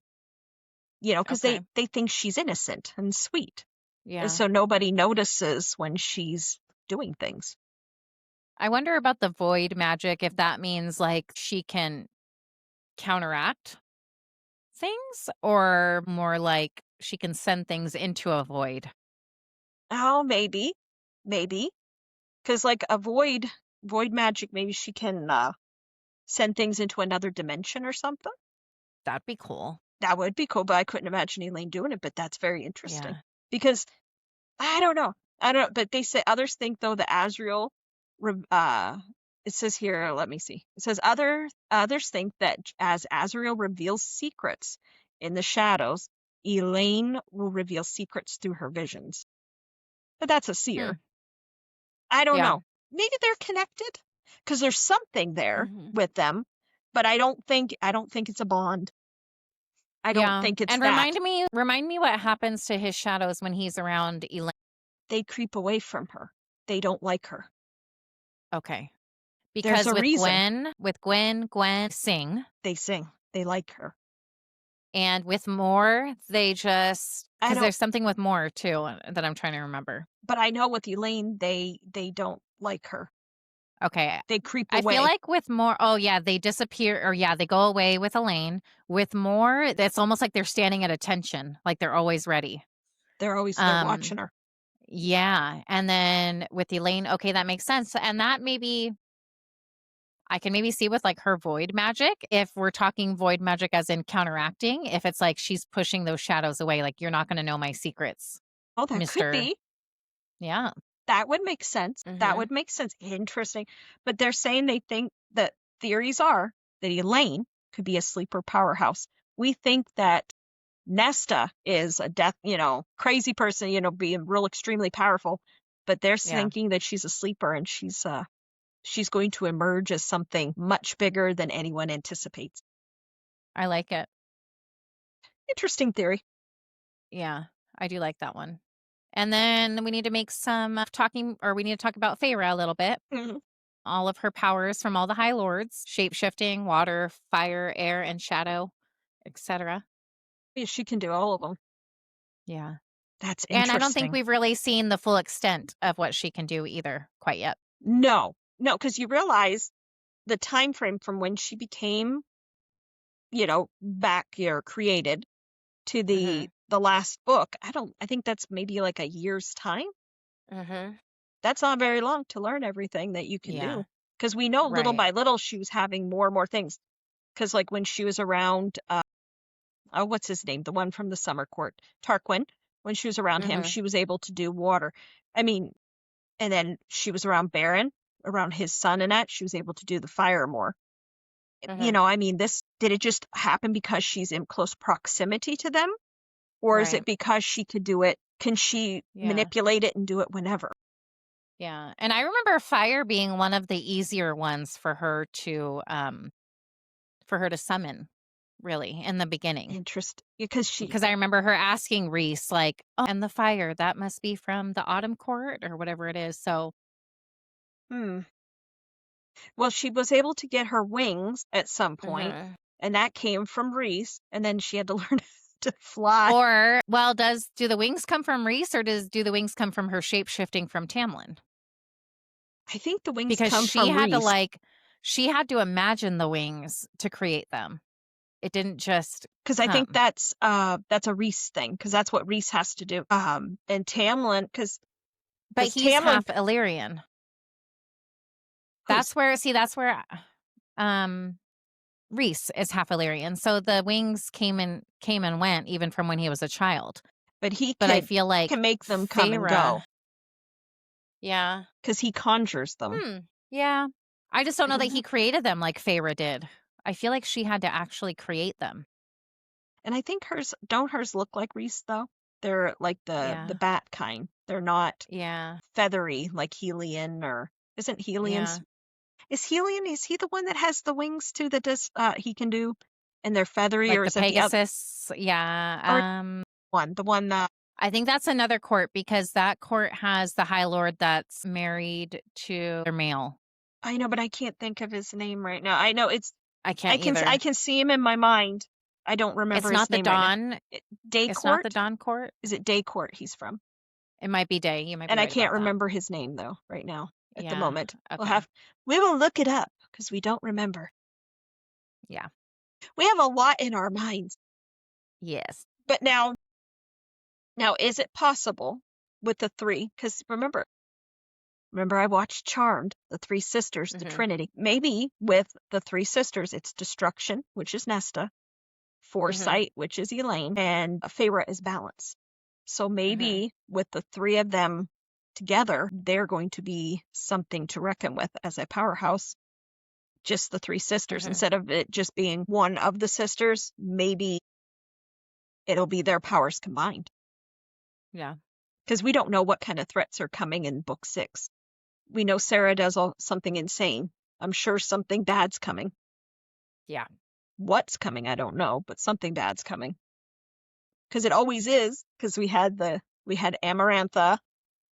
You know, because they think she's innocent and sweet. Yeah. And so nobody notices when she's doing things. I wonder about the void magic, if that means like she can counteract things, or more like she can send things into a void. Oh, maybe. Because like a void magic, maybe she can send things into another dimension or something. That'd be cool. That would be cool, but I couldn't imagine Elain doing it. But that's very interesting. Yeah. Because I don't know. But they say others think though that Azrael, it says here, let me see. It says others think that as Azrael reveals secrets in the shadows, Elain will reveal secrets through her visions. But that's a seer. I don't know. Maybe they're connected because there's something there with them, but I don't think it's a bond. I don't think it's and that. Remind me what happens to his shadows when he's around Elain. They creep away from her. They don't like her. Okay. Because there's a reason. Gwen sing. They sing. They like her. And with Moore, they just, because there's something with Moore too that I'm trying to remember. But I know with Elain, they don't like her. Okay. They creep away. I feel like with Moore, they disappear, or they go away with Elain. With Moore, it's almost like they're standing at attention, like they're always ready. They're watching her. Yeah. And then with Elain, okay, that makes sense. And that maybe I can maybe see with like her void magic, if we're talking void magic as in counteracting, if it's like she's pushing those shadows away, like you're not going to know my secrets. Oh, that could be. Yeah. That would make sense. That would make sense. Interesting. But they're saying they think that theories are that Elain could be a sleeper powerhouse. We think that Nesta is a crazy person, being real extremely powerful. But they're thinking that she's a sleeper and she's going to emerge as something much bigger than anyone anticipates. I like it. Interesting theory. Yeah, I do like that one. And then we need to make some we need to talk about Feyre a little bit. All of her powers from all the High Lords, shape-shifting, water, fire, air, and shadow, etc. Yeah, she can do all of them. Yeah. That's interesting. And I don't think we've really seen the full extent of what she can do either quite yet. No, because think the time frame from when she became, back here created to the last book. I think that's maybe like a year's time. That's not very long to learn everything that you can do. Because we know little by little she was having more and more things. Because like when she was around, what's his name? The one from the Summer Court, Tarquin. When she was around him, she was able to do water. I mean, and then she was around Baron, around his son and that, she was able to do the fire more. I mean, did it just happen because she's in close proximity to them? Or is it because she could do it? Can she manipulate it and do it whenever? Yeah. And I remember fire being one of the easier ones for her to summon, really, in the beginning. Interesting. Because Because I remember her asking Rhys, like, oh, and the fire, that must be from the Autumn Court or whatever it is. So well, she was able to get her wings at some point, Mhm. and that came from Rhys, and then she had to learn to fly. Or, well, do the wings come from Rhys, or do the wings come from her shape shifting from Tamlin? I think the wings Because come from Rhys. she had to imagine the wings to create them. It didn't just Because I think that's a Rhys thing, because that's what Rhys has to do. And Tamlin, but he's Tamlin, half Illyrian. That's where Rhys is half Illyrian. So the wings came and went even from when he was a child. but I feel like can make them come and go. Yeah. Because he conjures them. Yeah. I just don't know that know. he created them like Feyre did. I feel like she had to actually create them. And I think hers look like Rhys, though? They're like the bat kind. They're not feathery like Helion, or isn't Helion's? Is he the one that has the wings too, that does he can do, and they're feathery, Like or the is it Pegasus? the one that I think that's another court, because that court has the High Lord that's married to their male. I know, but I can't think of his name right now. I know I can't either. I can see him in my mind. I don't remember his name right now. It's not the Dawn Court? Is it Day Court he's from? It might be Day. You might be And right I can't about that. remember his name though right now at the moment. Okay. We will look it up because we don't remember. Yeah. We have a lot in our minds. Yes. But now is it possible with the three? Because remember I watched Charmed, the three sisters, the Trinity. Maybe with the three sisters, it's destruction, which is Nesta, foresight, which is Elain, and Feyre is balance. So maybe with the three of them together, they're going to be something to reckon with as a powerhouse. Just the three sisters, instead of it just being one of the sisters, maybe it'll be their powers combined. Yeah. Because we don't know what kind of threats are coming in book 6. We know Sarah does something insane. I'm sure something bad's coming. Yeah. What's coming, I don't know, but something bad's coming. Because it always is, because we had Amarantha,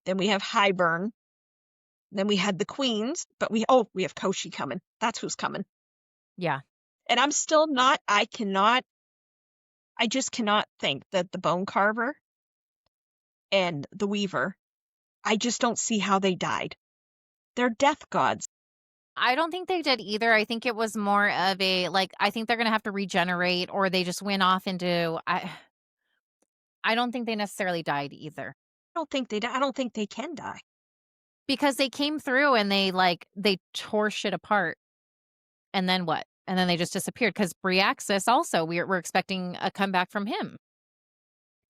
then we have Hybern, then we had the Queens, but we have Koshi coming. That's who's coming. Yeah. And I'm still not, I just cannot think that the Bone Carver and the Weaver, I just don't see how they died. They're death gods. I don't think they did either. I think it was more of a, like, I think they're going to have to regenerate, or they just went off into, I don't think they necessarily died either. I don't think they die. I don't think they can die. Because they came through and they tore shit apart. And then what? And then they just disappeared. Because Bryaxis also, we're expecting a comeback from him.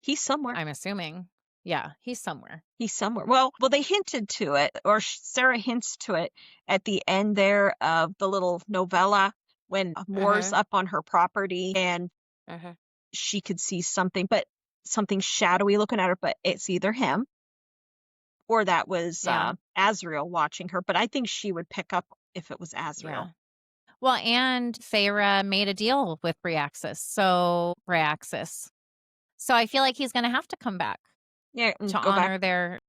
He's somewhere. I'm assuming. Yeah, he's somewhere. He's somewhere. Well, they hinted to it, or Sarah hints to it at the end there of the little novella when Moore's up on her property and she could see something, but something shadowy looking at her, but it's either him or that was Azriel watching her. But I think she would pick up if it was Azriel. Yeah. Well, and Feyre made a deal with Bryaxis. So I feel like he's going to have to come back. Yeah, to honor their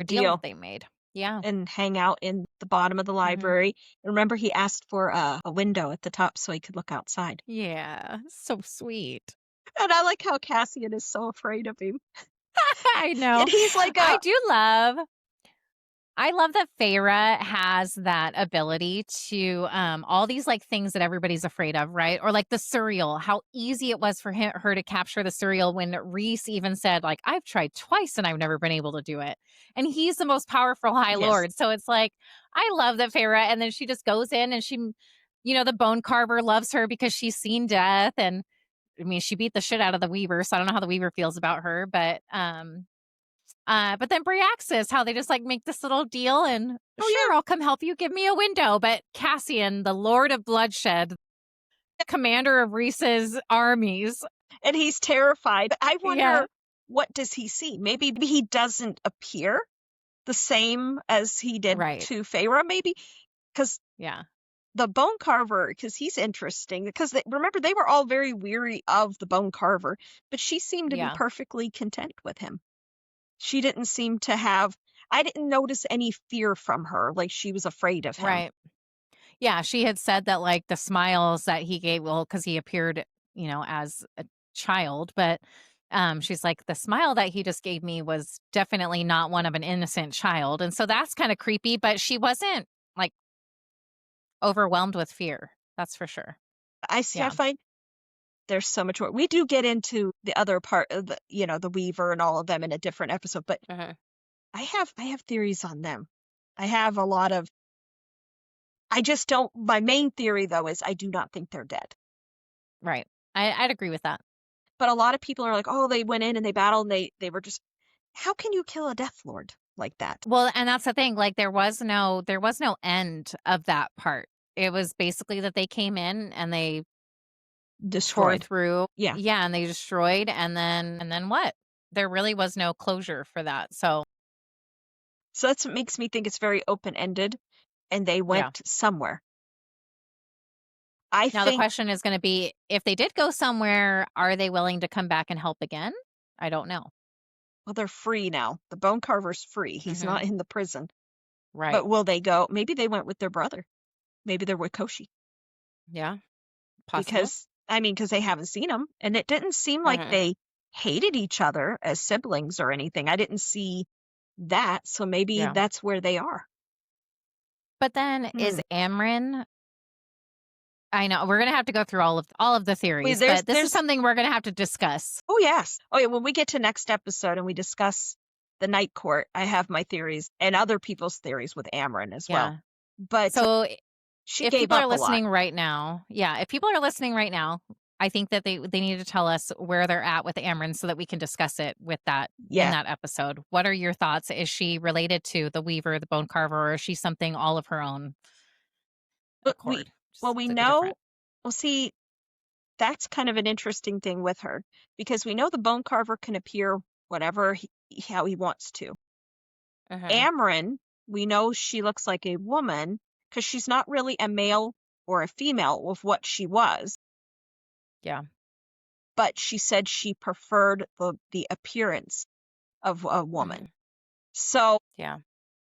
deal they made. Yeah. And hang out in the bottom of the library. Remember, he asked for a window at the top so he could look outside. Yeah, so sweet. And I like how Cassian is so afraid of him. I know. And he's like, I love that Feyre has that ability to all these like things that everybody's afraid of, right? Or like the surreal, how easy it was for her to capture the surreal when Rhys even said, like, I've tried twice and I've never been able to do it. And he's the most powerful High Lord. So it's like, I love that Feyre, and then she just goes in and she, the Bone Carver loves her because she's seen death. And I mean, she beat the shit out of the Weaver, so I don't know how the Weaver feels about her, but then Bryaxis, how they just like make this little deal and I'll come help you, give me a window. But Cassian, the Lord of Bloodshed, commander of Rhys's armies. And he's terrified. I wonder, what does he see? Maybe he doesn't appear the same as he did Right. to Feyre, maybe? Because Yeah. the Bone Carver, because he's interesting, because remember, they were all very weary of the Bone Carver, but she seemed to be Yeah. perfectly content with him. She didn't seem to have, I didn't notice any fear from her, like she was afraid of him. Right. Yeah, she had said that, like, the smiles that he gave, well, because he appeared, as a child, but, she's like, "The smile that he just gave me was definitely not one of an innocent child," and so that's kinda creepy, but she wasn't, like, overwhelmed with fear, that's for sure. I see, I Yeah. find there's so much more. We do get into the other part of the Weaver and all of them in a different episode, but Mhm. I have theories on them. I have a lot of, I just don't, my main theory though is I do not think they're dead. Right. I'd agree with that. But a lot of people are like, oh, they went in and they battled and they were just, how can you kill a Death Lord like that? Well, and that's the thing, like, there was no end of that part. It was basically that they came in and they tore Destroyed. through. Yeah. Yeah, and they destroyed, and then what? There really was no closure for that, so So that's what makes me think it's very open-ended and they yeah. went somewhere. I Now the think, question is gonna be, if they did go somewhere, are they willing to come back and help again? I don't know. well, they're free now. The Bone Carver's free. He's Mhm. not in the prison. Right. But will they go? Maybe they went with their brother. Maybe they're with Koshi. Yeah, possible. Because they haven't seen him. And it didn't seem like Mhm. they hated each other as siblings or anything. I didn't see that. So maybe Yeah. that's where they are. But then Hmm. is Amryn, I know, we're gonna have to go through all of the Wait, theories, but this is there's, something we're gonna have to discuss. oh, yes. Oh, yeah. When we get to next episode and we discuss the Night Court, I have my theories and other people's theories with Amryn as well. Yeah. But So she if gave people are up a lot. listening right now, yeah, if people are listening right now, I think that they need to tell us where they're at with Amryn so that we can discuss it with that in Yeah. that episode. What are your thoughts? Is she related to the Weaver, the Bone Carver, or is she something all of her own But accord? well, Just we completely different. know, well, see, that's kind of an interesting thing with her because we know the Bone Carver can appear whatever how he wants to. Uh-huh. Amryn, we know she looks like a woman because she's not really a male or a female with what she was, Yeah. but she said she preferred the appearance of a woman. Hmm. So Yeah.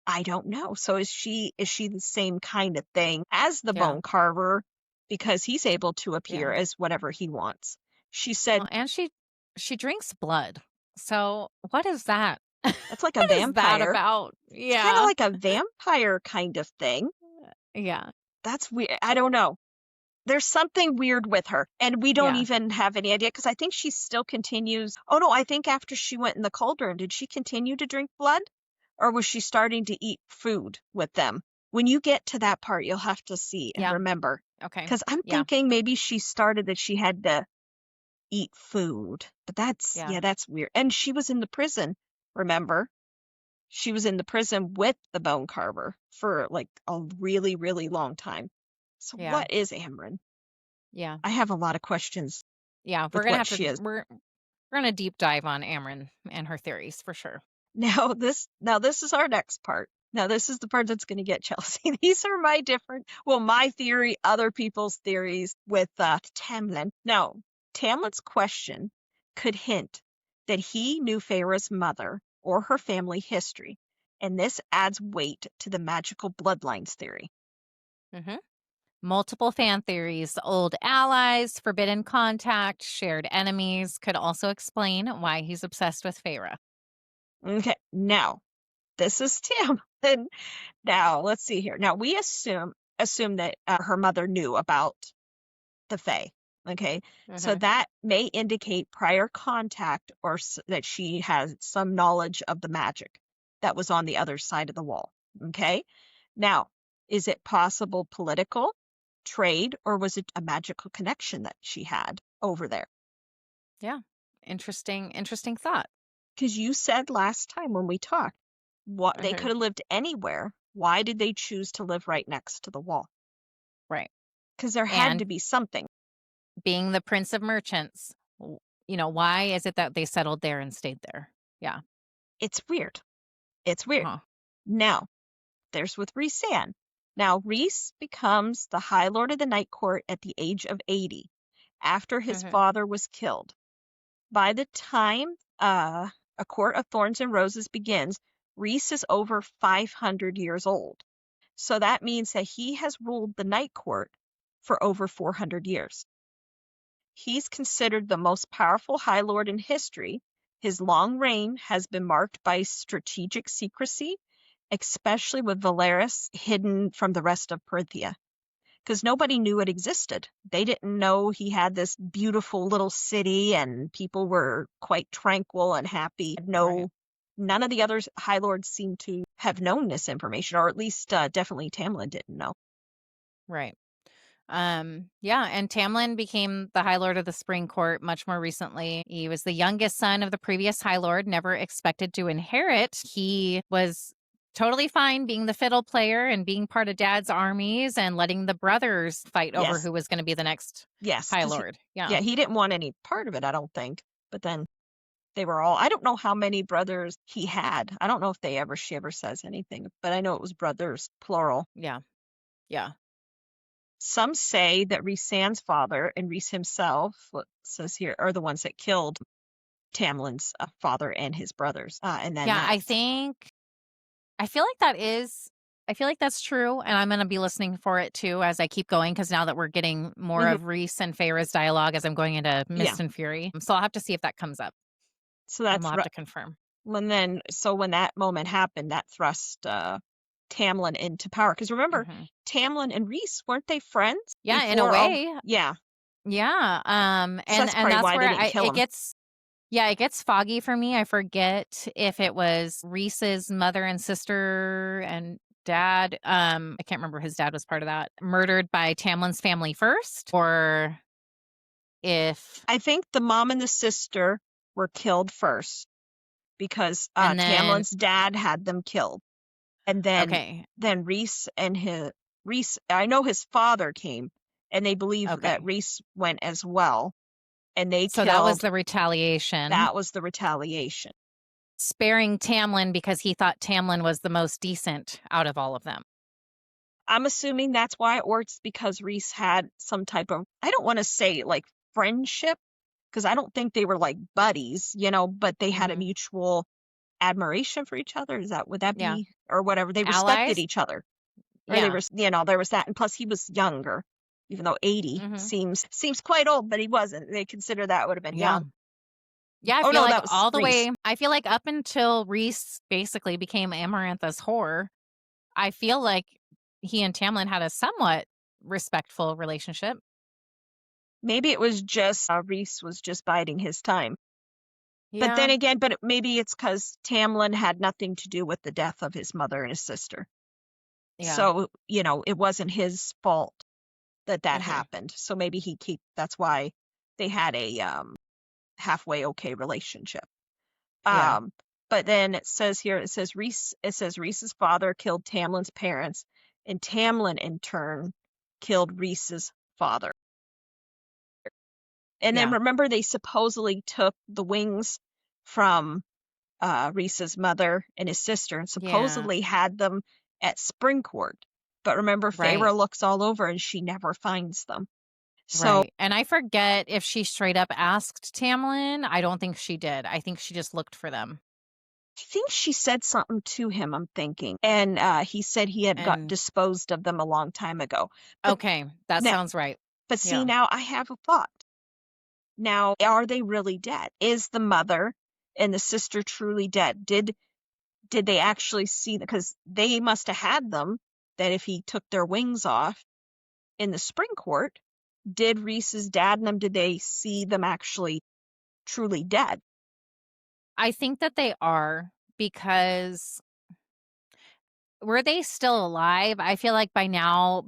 I don't know. So is she the same kind of thing as the Yeah. Bone Carver because he's able to appear Yeah. as whatever he wants? She said Well, and she drinks blood. So what is that? that's like a What is that vampire. about? It's kind of Yeah. like a vampire kind of thing. Yeah. That's weird. I don't know. There's something weird with her, and we don't Yeah. even have any idea because I think she still continues. Oh no, I think after she went in the cauldron, did she continue to drink blood? Or was she starting to eat food with them? When you get to that part, you'll have to see and Yeah. remember. Okay. Because I'm Yeah. thinking maybe she started that she had to eat food. But Yeah. that's weird. And she was in the prison, remember? She was in the prison with the Bone Carver for like a really, really long time. So Yeah. what is Amryn? Yeah. I have a lot of questions Yeah. We're with gonna what have to she is. we're gonna deep dive on Amryn and her theories for sure. Now this is our next part. Now this is the part that's going to get Chelsea. These are my theory, other people's theories with Tamlin. Now, Tamlin's question could hint that he knew Feyre's mother or her family history, and this adds weight to the magical bloodlines theory. Hmm. Multiple fan theories, old allies, forbidden contact, shared enemies could also explain why he's obsessed with Feyre. Okay, now this is Tamlin. Now let's see here. Now we assume that her mother knew about the Fae. Okay, so Hmm. that may indicate prior contact or that she has some knowledge of the magic that was on the other side of the wall. Okay, now is it possible political, trade, or was it a magical connection that she had over there? Yeah. Interesting thought. Because you said last time when we talked, what they Hmm. could have lived anywhere. Why did they choose to live right next to the wall? Right. Because there had And to be something. being the prince of merchants, why is it that they settled there and stayed there? Yeah. It's weird. It's weird. Huh. Now, there's with Rhysand. Now, Rhys becomes the High Lord of the Night Court at the age of 80, after his father was killed. By the time A Court of Thorns and Roses begins, Rhys is over 500 years old. So that means that he has ruled the Night Court for over 400 years. He's considered the most powerful High Lord in history. His long reign has been marked by strategic secrecy, especially with Valeris hidden from the rest of Prythia, because nobody knew it existed. They didn't know he had this beautiful little city and people were quite tranquil and happy. Right. None of the other High Lords seem to have known this information, or at least definitely Tamlin didn't know. Right. Yeah, and Tamlin became the High Lord of the Spring Court much more recently. He was the youngest son of the previous High Lord, never expected to inherit. He was totally fine being the fiddle player and being part of Dad's armies and letting the brothers fight over Yes. who was going to be the next Yes. High Lord. Yeah, he didn't want any part of it, I don't think. But then they were all, I don't know how many brothers he had. I don't know if she ever says anything, but I know it was brothers, plural. Yeah. Some say that Rhysand's father and Rhys himself, what says here, are the ones that killed Tamlin's father and his brothers. And then I feel like that's true, and I'm going to be listening for it too as I keep going, because now that we're getting more of Rhys and Feyre's dialogue as I'm going into Mist and Fury, so I'll have to see if that comes up. So that's, and we'll have to confirm. When that moment happened, that thrust Tamlin into power. Because remember, Tamlin and Rhys, weren't they friends? Yeah, in a way. Yeah. And that's and that's why where they didn't kill him. it gets foggy for me. I forget if it was Rhys's mother and sister and dad. I can't remember his dad was part of that. Murdered by Tamlin's family first, or if I think the mom and the sister were killed first because Tamlin's dad had them killed. And then Rhys, I know his father came, and they believe that Rhys went as well. And that was the retaliation. That was the retaliation. Sparing Tamlin because he thought Tamlin was the most decent out of all of them. I'm assuming that's why, or it's because Rhys had some type of, I don't want to say like friendship, because I don't think they were like buddies, but they had a mutual admiration for each other. Would that be, or whatever? They respected each other. Or they were, there was that. And plus he was younger, even though 80 seems quite old, but he wasn't. They consider that would have been young. Yeah, I feel like all the way, I feel like up until Rhys basically became Amarantha's whore, I feel like he and Tamlin had a somewhat respectful relationship. Maybe it was just Rhys was just biding his time. Yeah. But then again, maybe it's because Tamlin had nothing to do with the death of his mother and his sister. Yeah. So, it wasn't his fault that happened. So maybe that's why they had a halfway okay relationship. Yeah. But then it says Rhys's father killed Tamlin's parents, and Tamlin in turn killed Rhys's father. And then remember, they supposedly took the wings from Rhys's mother and his sister and supposedly had them at Spring Court. But remember, Feyre looks all over and she never finds them. So, and I forget if she straight up asked Tamlin. I don't think she did. I think she just looked for them. I think she said something to him, I'm thinking. And he said he had got disposed of them a long time ago. But that sounds right. But see, now I have a thought. Now, are they really dead? Is the mother and the sister truly dead? Did they actually see them? Because they must have had them, that if he took their wings off in the Spring Court, did Rhys's dad and them, did they see them actually truly dead? I think that they are, because were they still alive? I feel like by now,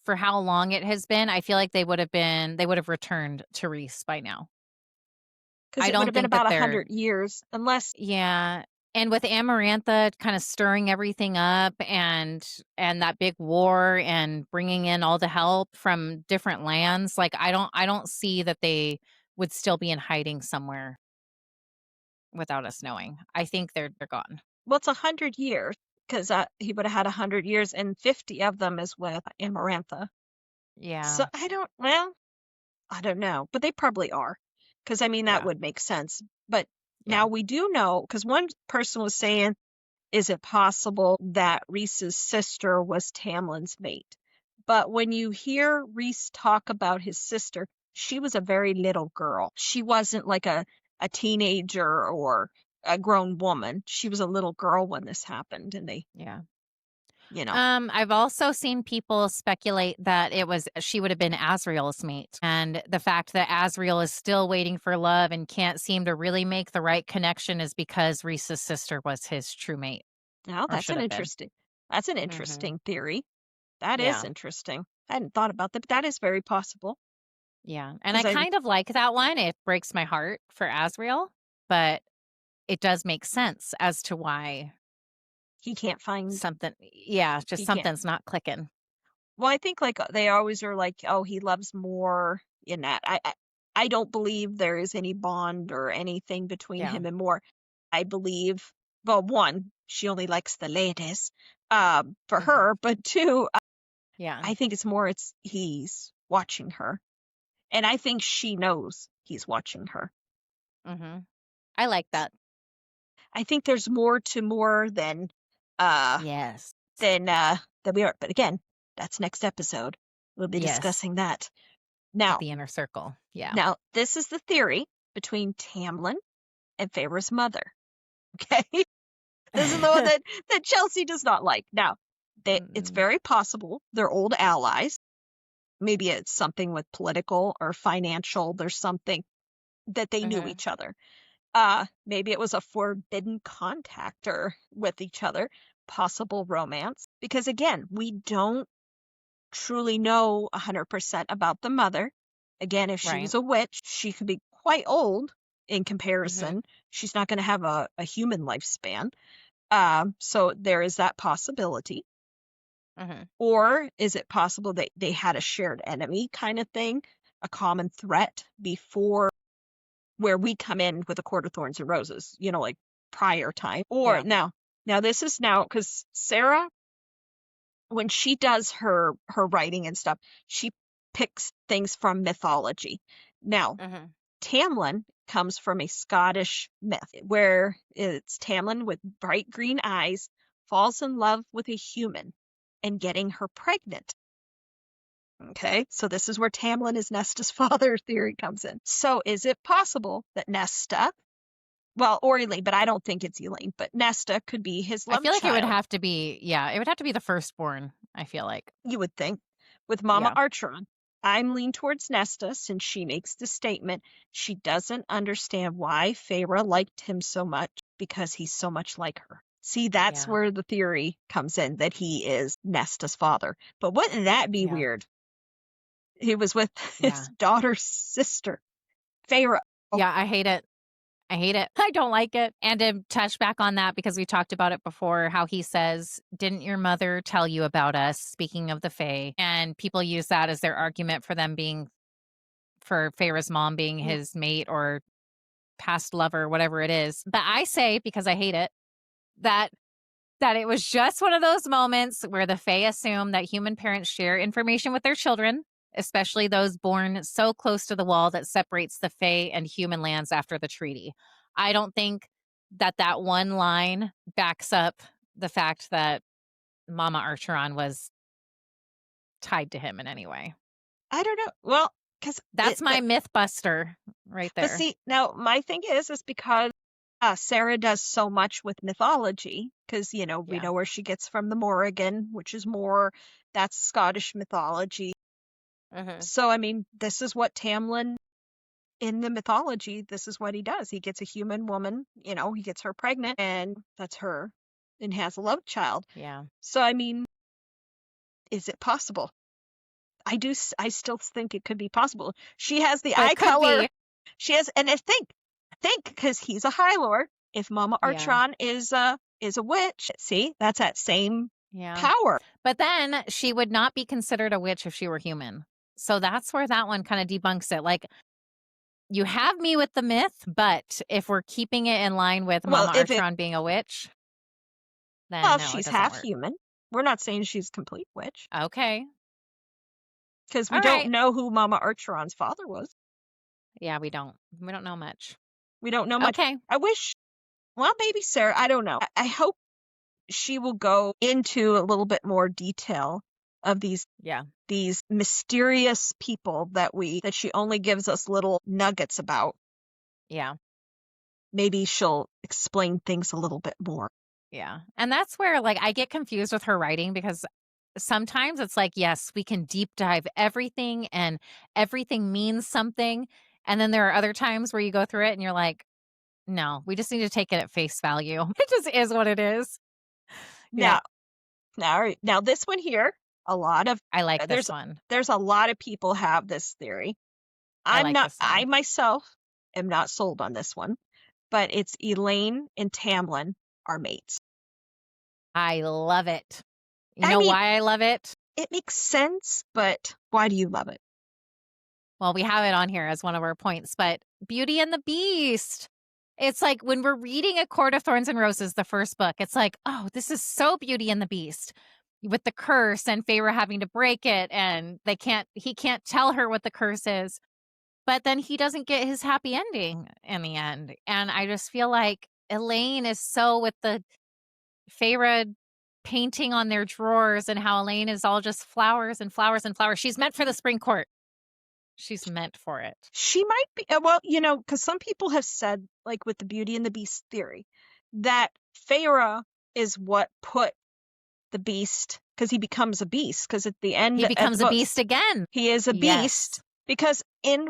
for how long it has been, I feel like they would have returned to Rhys by now. Because it would have been about 100 years, unless. Yeah. And with Amarantha kind of stirring everything up and that big war and bringing in all the help from different lands, like I don't see that they would still be in hiding somewhere without us knowing. I think they're gone. Well, it's 100 years. because he would have had 100 years, and 50 of them is with Amarantha. Yeah. So I don't know, but they probably are, because I mean, that would make sense. But now we do know, because one person was saying, is it possible that Rhys's sister was Tamlin's mate? But when you hear Rhys talk about his sister, she was a very little girl. She wasn't like a teenager or a grown woman. She was a little girl when this happened, and they, I've also seen people speculate that she would have been Asriel's mate. And the fact that Asriel is still waiting for love and can't seem to really make the right connection is because Rhys's sister was his true mate. Now Or should have been. That's an interesting theory. That is Yeah. interesting. I hadn't thought about that, but that is very possible. Yeah. And 'Cause I kind of like that one. It breaks my heart for Asriel, but it does make sense as to why he can't find something's he can't. not clicking. Well, I think like they always are like, oh, he loves more in that. I don't believe there is any bond or anything between him and Moore. I believe, well, one, she only likes the ladies, for her, but two, I think it's more he's watching her, and I think she knows he's watching her. I like that. I think there's more to Moore than yes. than we are. But again, that's next episode. We'll be discussing that. Now, the inner circle. Yeah. Now, this is the theory between Tamlin and Feyre's mother. Okay? This is the one that Chelsea does not like. Now, it's very possible they're old allies. Maybe it's something with political or financial. There's something that they knew each other. Maybe it was a forbidden contact or with each other. Possible romance. Because again, we don't truly know 100% about the mother. Again, if she was a witch, she could be quite old in comparison. She's not going to have a human lifespan. So there is that possibility. Or is it possible that they had a shared enemy kind of thing, a common threat before, where we come in with a Court of Thorns and Roses, like prior time? Or now this is now, because Sarah, when she does her writing and stuff, she picks things from mythology. Now, Tamlin comes from a Scottish myth where it's Tamlin with bright green eyes falls in love with a human and getting her pregnant. Okay, so this is where Tamlin is Nesta's father theory comes in. So is it possible that Nesta, or Elain, but I don't think it's Elain, but Nesta could be his love child? I feel like it would have to be, it would have to be the firstborn, I feel like. You would think. With Mama Archeron, I'm lean towards Nesta since she makes the statement she doesn't understand why Feyre liked him so much because he's so much like her. See, that's where the theory comes in, that he is Nesta's father. But wouldn't that be weird? He was with his daughter's sister, Feyre. Yeah, I hate it. I don't like it. And to touch back on that, because we talked about it before, how he says, didn't your mother tell you about us? Speaking of the Fae. And people use that as their argument for Feyre's mom being his mate or past lover, whatever it is. But I say, because I hate it, that it was just one of those moments where the Fae assume that human parents share information with their children, especially those born so close to the wall that separates the Fae and human lands after the treaty. I don't think that one line backs up the fact that Mama Archeron was tied to him in any way. I don't know. Well, because that's my myth buster right there. But see, now my thing is because Sarah does so much with mythology, because, we know where she gets from the Morrigan, which is that's Scottish mythology. So, I mean, this is what Tamlin, in the mythology, this is what he does. He gets a human woman, he gets her pregnant, and that's her, and has a love child. Yeah. So, I mean, is it possible? I still think it could be possible. She has the eye color. She has, and I think, because he's a High Lord, if Mama Archeron is a witch, see, that's that same power. But then she would not be considered a witch if she were human. So that's where that one kind of debunks it. Like, you have me with the myth, but if we're keeping it in line with Mama Archeron being a witch. then Well, no, it she's doesn't half work. human. We're not saying she's a complete witch. Okay. Because we All don't right. know who Mama Archeron's father was. Yeah, we don't. We don't know much. We don't know much. Okay. I wish, well, maybe Sarah, I don't know. I hope she will go into a little bit more detail of these Yeah. mysterious people that she only gives us little nuggets about. Yeah. Maybe she'll explain things a little bit more. Yeah. And that's where like I get confused with her writing because sometimes it's like, yes, we can deep dive everything and everything means something. And then there are other times where you go through it and you're like, no, we just need to take it at face value. It just is what it is. Yeah. Now this one here, a lot of I like this one. there's a lot of people have this theory. I like this one. I myself am not sold on this one, but it's Elain and Tamlin are mates. I love it. You I know mean, why I love it? it makes sense, but why do you love it? Well, we have it on here as one of our points, but Beauty and the Beast. It's like when we're reading A Court of Thorns and Roses, the first book, it's like, oh, this is so Beauty and the Beast with the curse and Feyre having to break it and he can't tell her what the curse is. But then he doesn't get his happy ending in the end. And I just feel like Elain is so with the Feyre painting on their drawers and how Elain is all just flowers and flowers and flowers. She's meant for the spring court. She's meant for it. She might be, well, because some people have said, like with the Beauty and the Beast theory, that Feyre is what put the beast, because he becomes a beast, because at the end he becomes a beast again. He is a Yes. beast because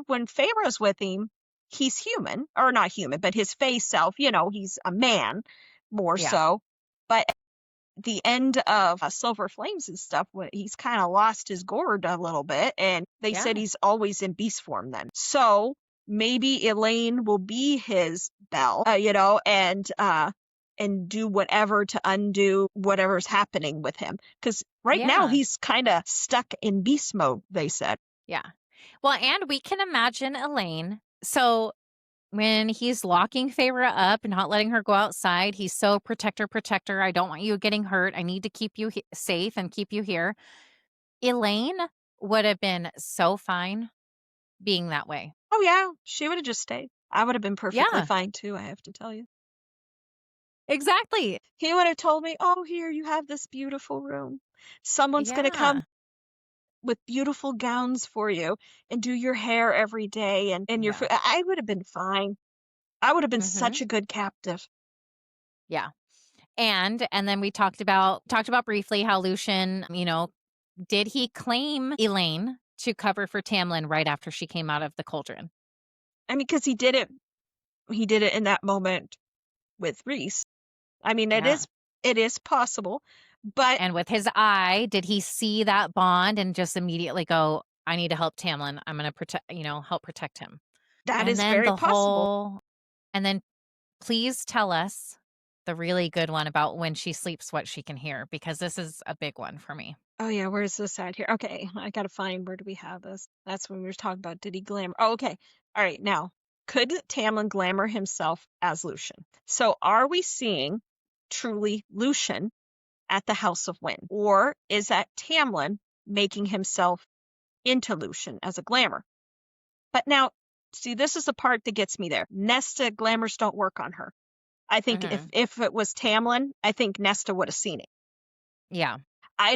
when Feyre's with him, he's human, or not human, but his face self, he's a man more so. But the end of Silver Flames and stuff, he's kind of lost his gourd a little bit, and they said he's always in beast form then. So maybe Elain will be his Belle, and do whatever to undo whatever's happening with him. Because now he's kind of stuck in beast mode, they said. Yeah. Well, and we can imagine Elain. So when he's locking Feyre up and not letting her go outside, he's so protector. I don't want you getting hurt. I need to keep you safe and keep you here. Elain would have been so fine being that way. Oh, yeah. She would have just stayed. I would have been perfectly fine, too, I have to tell you. Exactly. He would have told me, oh, here, you have this beautiful room. Someone's going to come with beautiful gowns for you and do your hair every day and your food. I would have been fine. I would have been such a good captive. Yeah. And then we talked about briefly how Lucien, did he claim Elain to cover for Tamlin right after she came out of the cauldron? I mean, because he did it in that moment with Rhys. I mean, it is possible, but... And with his eye, did he see that bond and just immediately go, I need to help Tamlin. I'm going to help protect him. That is very possible. And then please tell us the really good one about when she sleeps, what she can hear, because this is a big one for me. Oh, yeah. Where's this at here? Okay. I got to find, where do we have this? That's when we were talking about, did he glamour? Oh, okay. All right. Now, could Tamlin glamour himself as Lucien? So are we seeing truly Lucien at the House of Wind? Or is that Tamlin making himself into Lucien as a glamour? But now, see, this is the part that gets me there. Nesta glamours don't work on her. I think if it was Tamlin, I think Nesta would have seen it. Yeah.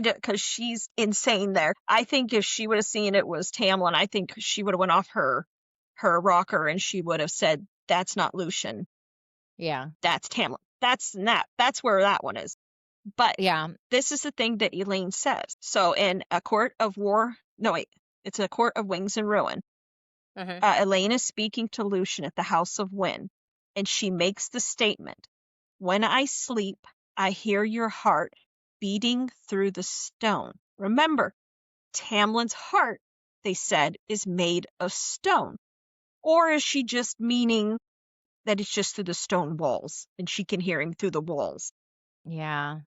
Because she's insane there. I think if she would have seen it was Tamlin, I think she would have went off her rocker and she would have said, that's not Lucien. Yeah. That's Tamlin. That's where that one is. But this is the thing that Elain says. So in A Court of it's A Court of Wings and Ruin. Elain is speaking to Lucien at the House of Wind, and she makes the statement, when I sleep, I hear your heart beating through the stone. Remember, Tamlin's heart, they said, is made of stone. Or is she just meaning that it's just through the stone walls and she can hear him through the walls? Yeah.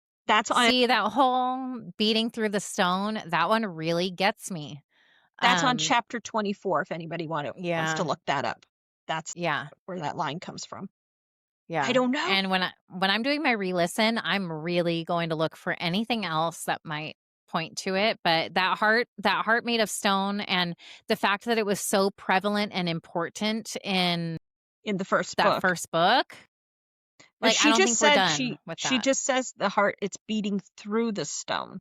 See, that whole beating through the stone, that one really gets me. That's on chapter 24, if anybody wants to look that up. That's where that line comes from. Yeah. I don't know. And when I'm doing my re-listen, I'm really going to look for anything else that might point to it. But that heart made of stone, and the fact that it was so prevalent and important in In the first that book. first book, But like, I she don't just think we're said done with she that. just says the heart, it's beating through the stone.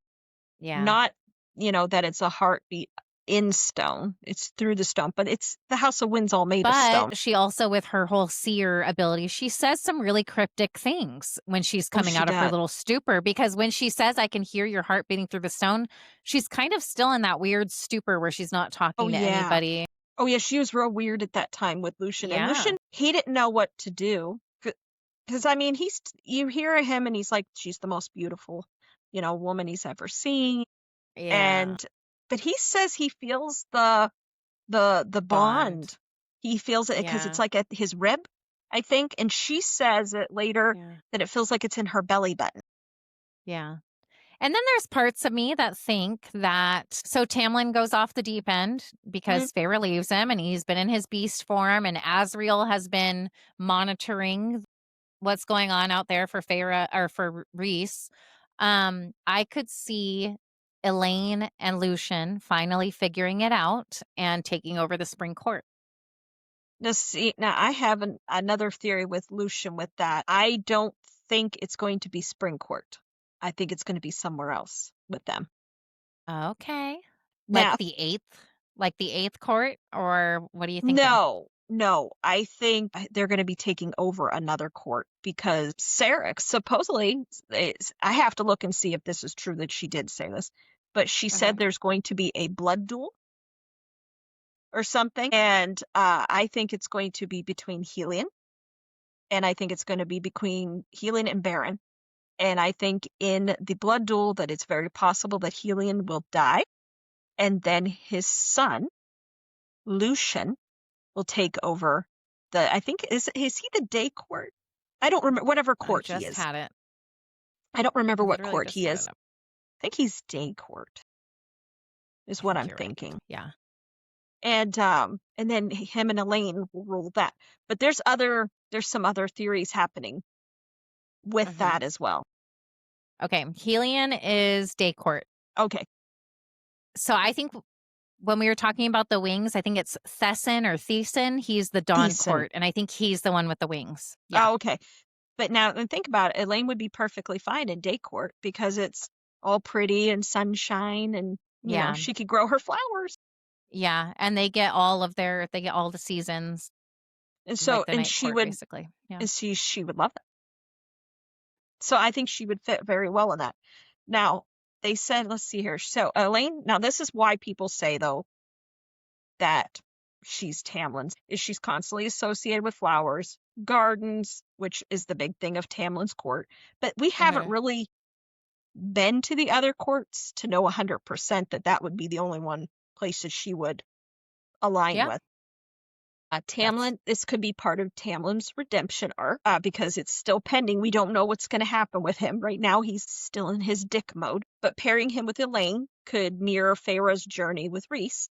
Yeah. Not, that it's a heartbeat in stone. It's through the stone. But it's the House of Wind's all made of stone. But she also, with her whole seer ability, she says some really cryptic things when she's coming she out of her does. little stupor, because when she says, I can hear your heart beating through the stone, she's kind of still in that weird stupor where she's not talking to anybody. Oh, yeah, she was real weird at that time with Lucien. And Yeah. Lucien, he didn't know what to do. Because, I mean, you hear him and he's like, she's the most beautiful, woman he's ever seen. Yeah. But he says he feels the bond. He feels it because it's like at his rib, I think. And she says it later that it feels like it's in her belly button. Yeah. And then there's parts of me that think that, so Tamlin goes off the deep end because Feyre leaves him, and he's been in his beast form, and Azriel has been monitoring what's going on out there for Feyre, or for Rhys. I could see Elain and Lucien finally figuring it out and taking over the Spring Court. Now I have another theory with Lucien with that. I don't think it's going to be Spring Court. I think it's going to be somewhere else with them. Okay. Now, Like the eighth court, or what are you thinking? No, I think they're going to be taking over another court, because Sarah supposedly, I have to look and see if this is true that she did say this, but she said there's going to be a blood duel or something, and I think it's going to be between Elain, and I think it's going to be between Elain and Baron, and I think in the blood duel that it's very possible that Elain will die, and then his son, Lucien, will take over I think, is he the day court? I don't remember, whatever court he is. I just had it. I don't remember what court he is. I think he's day court, is what I'm thinking. Right. Yeah. And then him and Elain will rule that. But there's some other theories happening with that as well. Okay. Elain is day court. Okay. So I think when we were talking about the wings, I think it's Thesson or Thiessen. He's the dawn court, and I think he's the one with the wings. Yeah. Oh, okay. But now, and think about it, Elain would be perfectly fine in day court because it's all pretty and sunshine, and you know, she could grow her flowers. Yeah, and they get all the seasons. And so, like she would basically. Yeah. And she would love that. So I think she would fit very well in that. Now, they said, let's see here. So Elain, now this is why people say, though, that she's Tamlin's, is she's constantly associated with flowers, gardens, which is the big thing of Tamlin's court. But we haven't really been to the other courts to know 100% that would be the only one place that she would align with. Tamlin, this could be part of Tamlin's redemption arc because it's still pending. We don't know what's going to happen with him. Right now, he's still in his dick mode. But pairing him with Elain could mirror Feyre's journey with Rhys.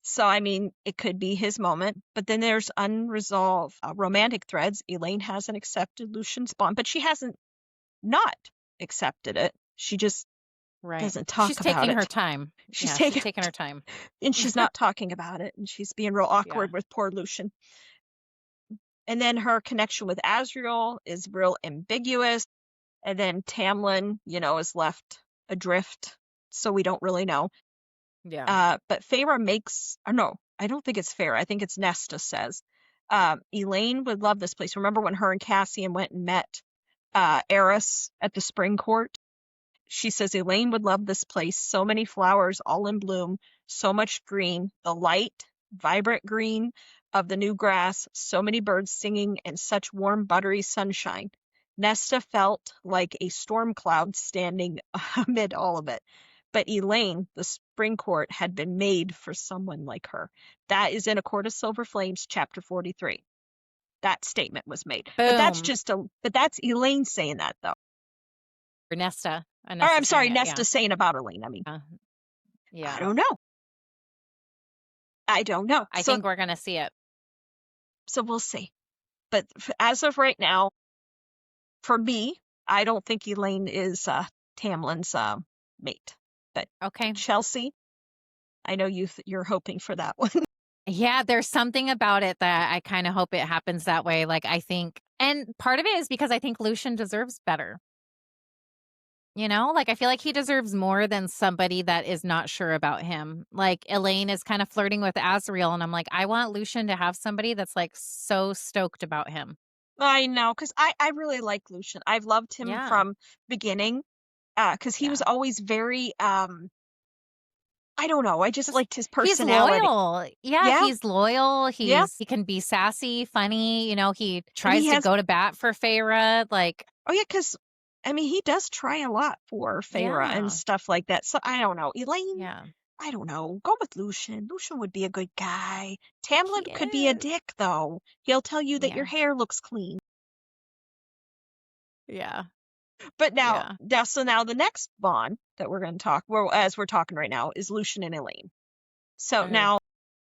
So, I mean, it could be his moment. But then there's unresolved romantic threads. Elain hasn't accepted Lucien's bond, but she hasn't not accepted it. She just doesn't talk about it. She's taking her time. She's taking her time. And she's not talking about it. And she's being real awkward with poor Lucien. And then her connection with Azriel is real ambiguous. And then Tamlin, is left adrift. So we don't really know. Yeah. But Feyre no, I don't think it's Feyre. I think it's Nesta says. Elain would love this place. Remember when her and Cassian went and met Eris at the Spring Court? She says Elain would love this place. So many flowers all in bloom, so much green, the light, vibrant green of the new grass, so many birds singing, and such warm, buttery sunshine. Nesta felt like a storm cloud standing amid all of it. But Elain, the Spring Court, had been made for someone like her. That is in A Court of Silver Flames, chapter 43. That statement was made. Boom. But that's Elain saying that, though. Or Nesta. I'm sorry, Nesta saying about Elain. I mean, I don't know. I think we're going to see it. So we'll see. But as of right now, for me, I don't think Elain is Tamlin's mate. But Okay. Chelsea, I know you're hoping for that one. Yeah, there's something about it that I kind of hope it happens that way. Like, I think, and part of it is because I think Lucien deserves better. You know, like, I feel like he deserves more than somebody that is not sure about him. Like, Elain is kind of flirting with Azriel, and I'm like, I want Lucien to have somebody that's like so stoked about him. I know, because I really like Lucien. I've loved him Yeah. from beginning, because he Yeah. was always very I don't know, I just Just liked his he's personality. loyal. Yeah, Yeah, he's loyal. yeah. He can be sassy, funny, you know, he And he tries to has go to bat for Feyre. Like, oh yeah, because I mean he does try a lot for Feyre and yeah. stuff like that. So I don't know. Elaine, Yeah. I don't know. Go with Lucien. Lucien would be a good guy. Tamlin He could be a is. dick though. He'll tell you that your Yeah. hair looks clean. Yeah. But Yeah. now the next bond that we're going to talk, well, as we're talking right now, is Lucien and Elaine. So Mhm. now,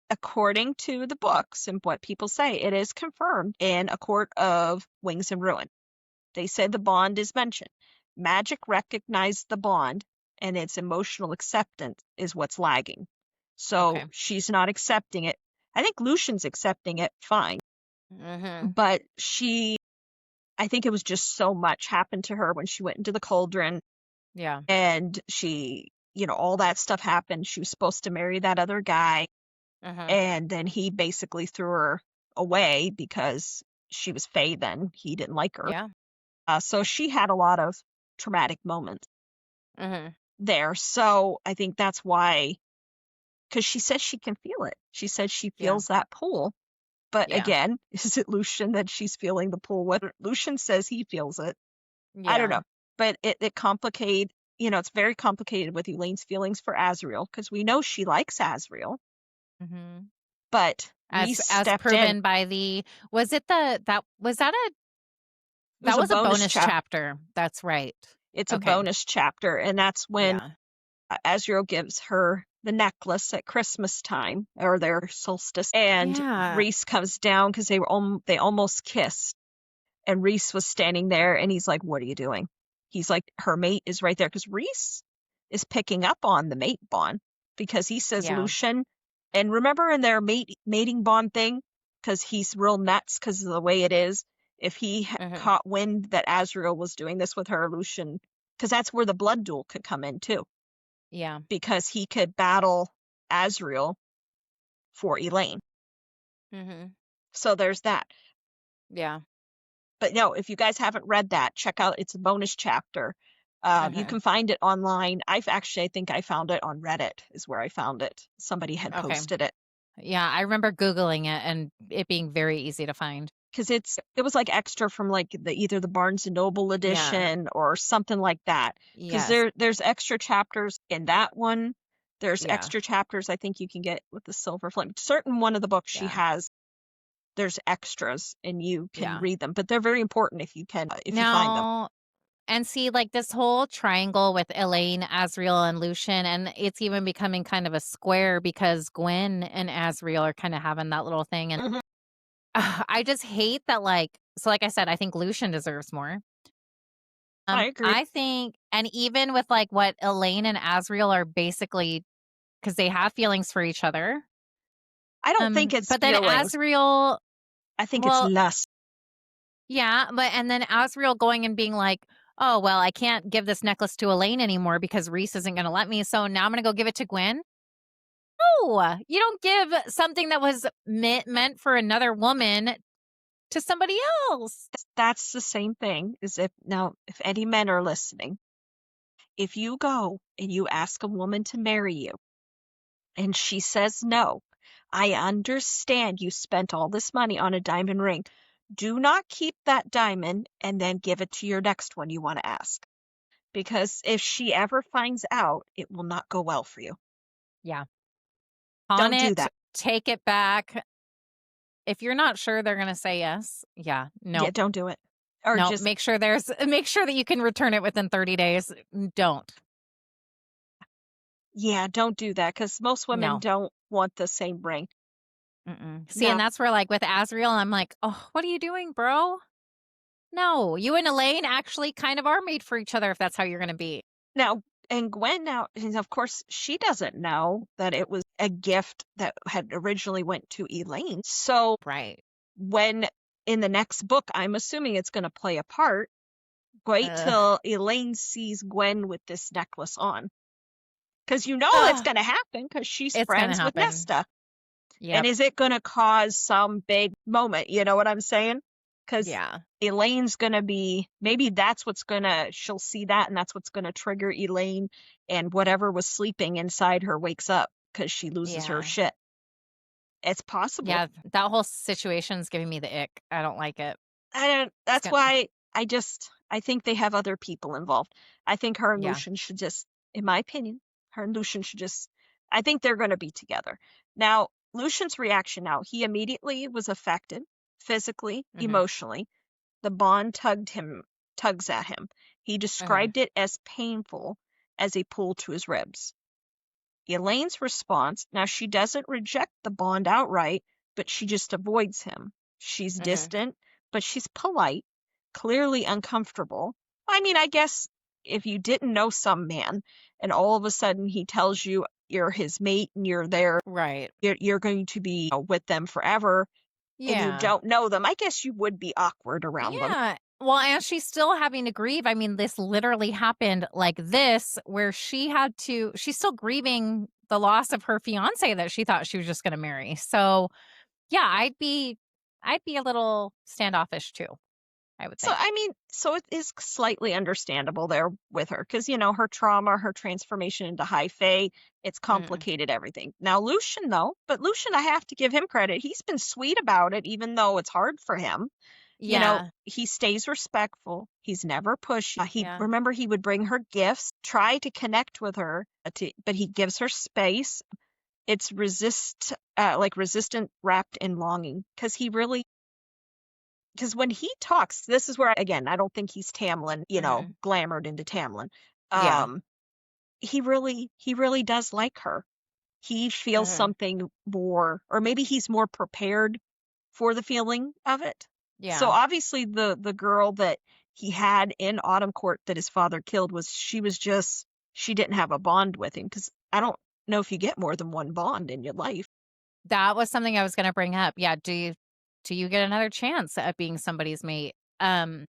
according to the books and what people say, it is confirmed in A Court of Wings and Ruin. They said the bond is mentioned. Magic recognized the bond, and its emotional acceptance is what's lagging. So Okay. she's not accepting it. I think Lucian's accepting it fine, Mhm. but I think it was just so much happened to her when she went into the cauldron Yeah. and all that stuff happened. She was supposed to marry that other guy, Mhm. and then he basically threw her away because she was Fae then. He didn't like her. Yeah. So she had a lot of traumatic moments Mhm. there. So I think that's why, because she says she can feel it. She says she Yeah. feels that pull. But Yeah. again, is it Lucien that she's feeling the pull? Whether Lucien says he feels it, I don't Yeah. know. But it complicated, it's very complicated with Elaine's feelings for Azriel, because we know she likes Azriel, Mhm. but Rhys As stepped in. proven by the was it It was that a was a bonus bonus chapter. chapter. That's right. It's a Okay. bonus chapter, and that's when Yeah. Azriel gives her the necklace at Christmas time, or their solstice, and Yeah. Rhys comes down because they almost kissed, and Rhys was standing there, and he's like, "What are you doing?" He's like, "Her mate is right there," because Rhys is picking up on the mate bond, because he says Yeah. Lucien, and remember in their mating bond thing, because he's real nuts because of the way it is. If he Mhm. caught wind that Azriel was doing this with her, Lucien, because that's where the blood duel could come in too, Yeah. because he could battle Azriel for Elaine. Mhm. So there's that. Yeah. But no, if you guys haven't read that, check out, it's a bonus chapter. You Mhm. can find it online. I think I found it on Reddit, is where I found it. Somebody had Okay. posted it, Yeah, I remember Googling it and it being very easy to find. because it was like extra from like either the Barnes and Noble Yeah. edition or something like that. Because Yes. there's extra chapters in that one. There's Yeah. extra chapters I think you can get with the Silver Flame. Certain one of the books she Yeah. has, there's extras and you can Yeah. read them, but they're very important if you find them. Now, and see, like this whole triangle with Elaine, Azriel, and Lucien, and it's even becoming kind of a square because Gwen and Azriel are kind of having that little thing. And Mhm. I just hate that, like, so like I said, I think Lucien deserves more. I agree. I think, and even with like what Elaine and Azriel are basically, because they have feelings for each other. I don't think it's But then feelings. Azriel, I think it's well, lust. yeah, but and then Azriel going and being like, "Oh, well, I can't give this necklace to Elaine anymore because Rhys isn't going to let me. So now I'm going to go give it to Gwen." No, you don't give something that was meant for another woman to somebody else. That's the same thing as if any men are listening, if you go and you ask a woman to marry you and she says no, I understand you spent all this money on a diamond ring. Do not keep that diamond and then give it to your next one you want to ask. Because if she ever finds out, it will not go well for you. Yeah. Pawn Don't do it, that. take it back. If you're not sure they're going to say yes, yeah, Yeah, nope. don't do it. Or No, just, make sure that you can return it within 30 days. Don't. yeah, don't do that because most women No. don't want the same ring. See, Now, and that's where, like, with Azriel, I'm like, oh, what are you doing, bro? No, you and Elaine actually kind of are made for each other if that's how you're going to be. now, and Gwen now, and of course, she doesn't know that it was a gift that had originally went to Elaine. So Right. when in the next book, I'm assuming it's going to play a part. Wait Ugh. till Elaine sees Gwen with this necklace on. Because you know it's Ugh. going to happen because she's It's going to friends with happen. Nesta. And Yep. is it going to cause some big moment? You know what I'm saying? Because Yeah. Elaine's going to be, maybe that's what's going to, she'll see that and that's what's going to trigger Elaine, and whatever was sleeping inside her wakes up because she loses her Yeah. shit. It's possible. Yeah. That whole situation's giving me the ick. I don't like it. It's That's gonna, why I think they have other people involved. I think her and yeah. Lucian should just, in my opinion, her and Lucian should just, I think they're going to be together. Now, Lucian's reaction now, he immediately was affected physically, Hmm. emotionally. The bond tugs at him. He Okay. described it as painful as a pull to his ribs. Elaine's response, now she doesn't reject the bond outright, but she just avoids him. She's Hmm. distant, but she's polite, clearly uncomfortable. I mean, I guess if you didn't know some man and all of a sudden he tells you you're his mate and you're there, Right. you're going to be with them forever and you Yeah. don't know them, I guess you would be awkward around them. Yeah. Well, and she's still having to grieve. I mean, this literally happened like this, where she's still grieving the loss of her fiance that she thought she was just going to marry. So, yeah, I'd be a little standoffish too, I would So, think. I mean, so it is slightly understandable there with her because, her trauma, her transformation into high fae, it's Mm. complicated everything. Now, Lucian, though, but Lucian, I have to give him credit. He's been sweet about it, even though it's hard for him. Yeah. He stays respectful. He's never pushy. Yeah. Remember, he would bring her gifts, try to connect with her, but he gives her space. It's resistant wrapped in longing because because when he talks, this is where, again, I don't think he's Tamlin, Hmm. glamored into Tamlin. Yeah. Um, he really does like her. He feels Hmm. something more, or maybe he's more prepared for the feeling of it. So Yeah. obviously the girl that he had in Autumn Court that his father killed she didn't have a bond with him because I don't know if you get more than one bond in your life. That was something I was going to bring up. Yeah. Do you get another chance at being somebody's mate? And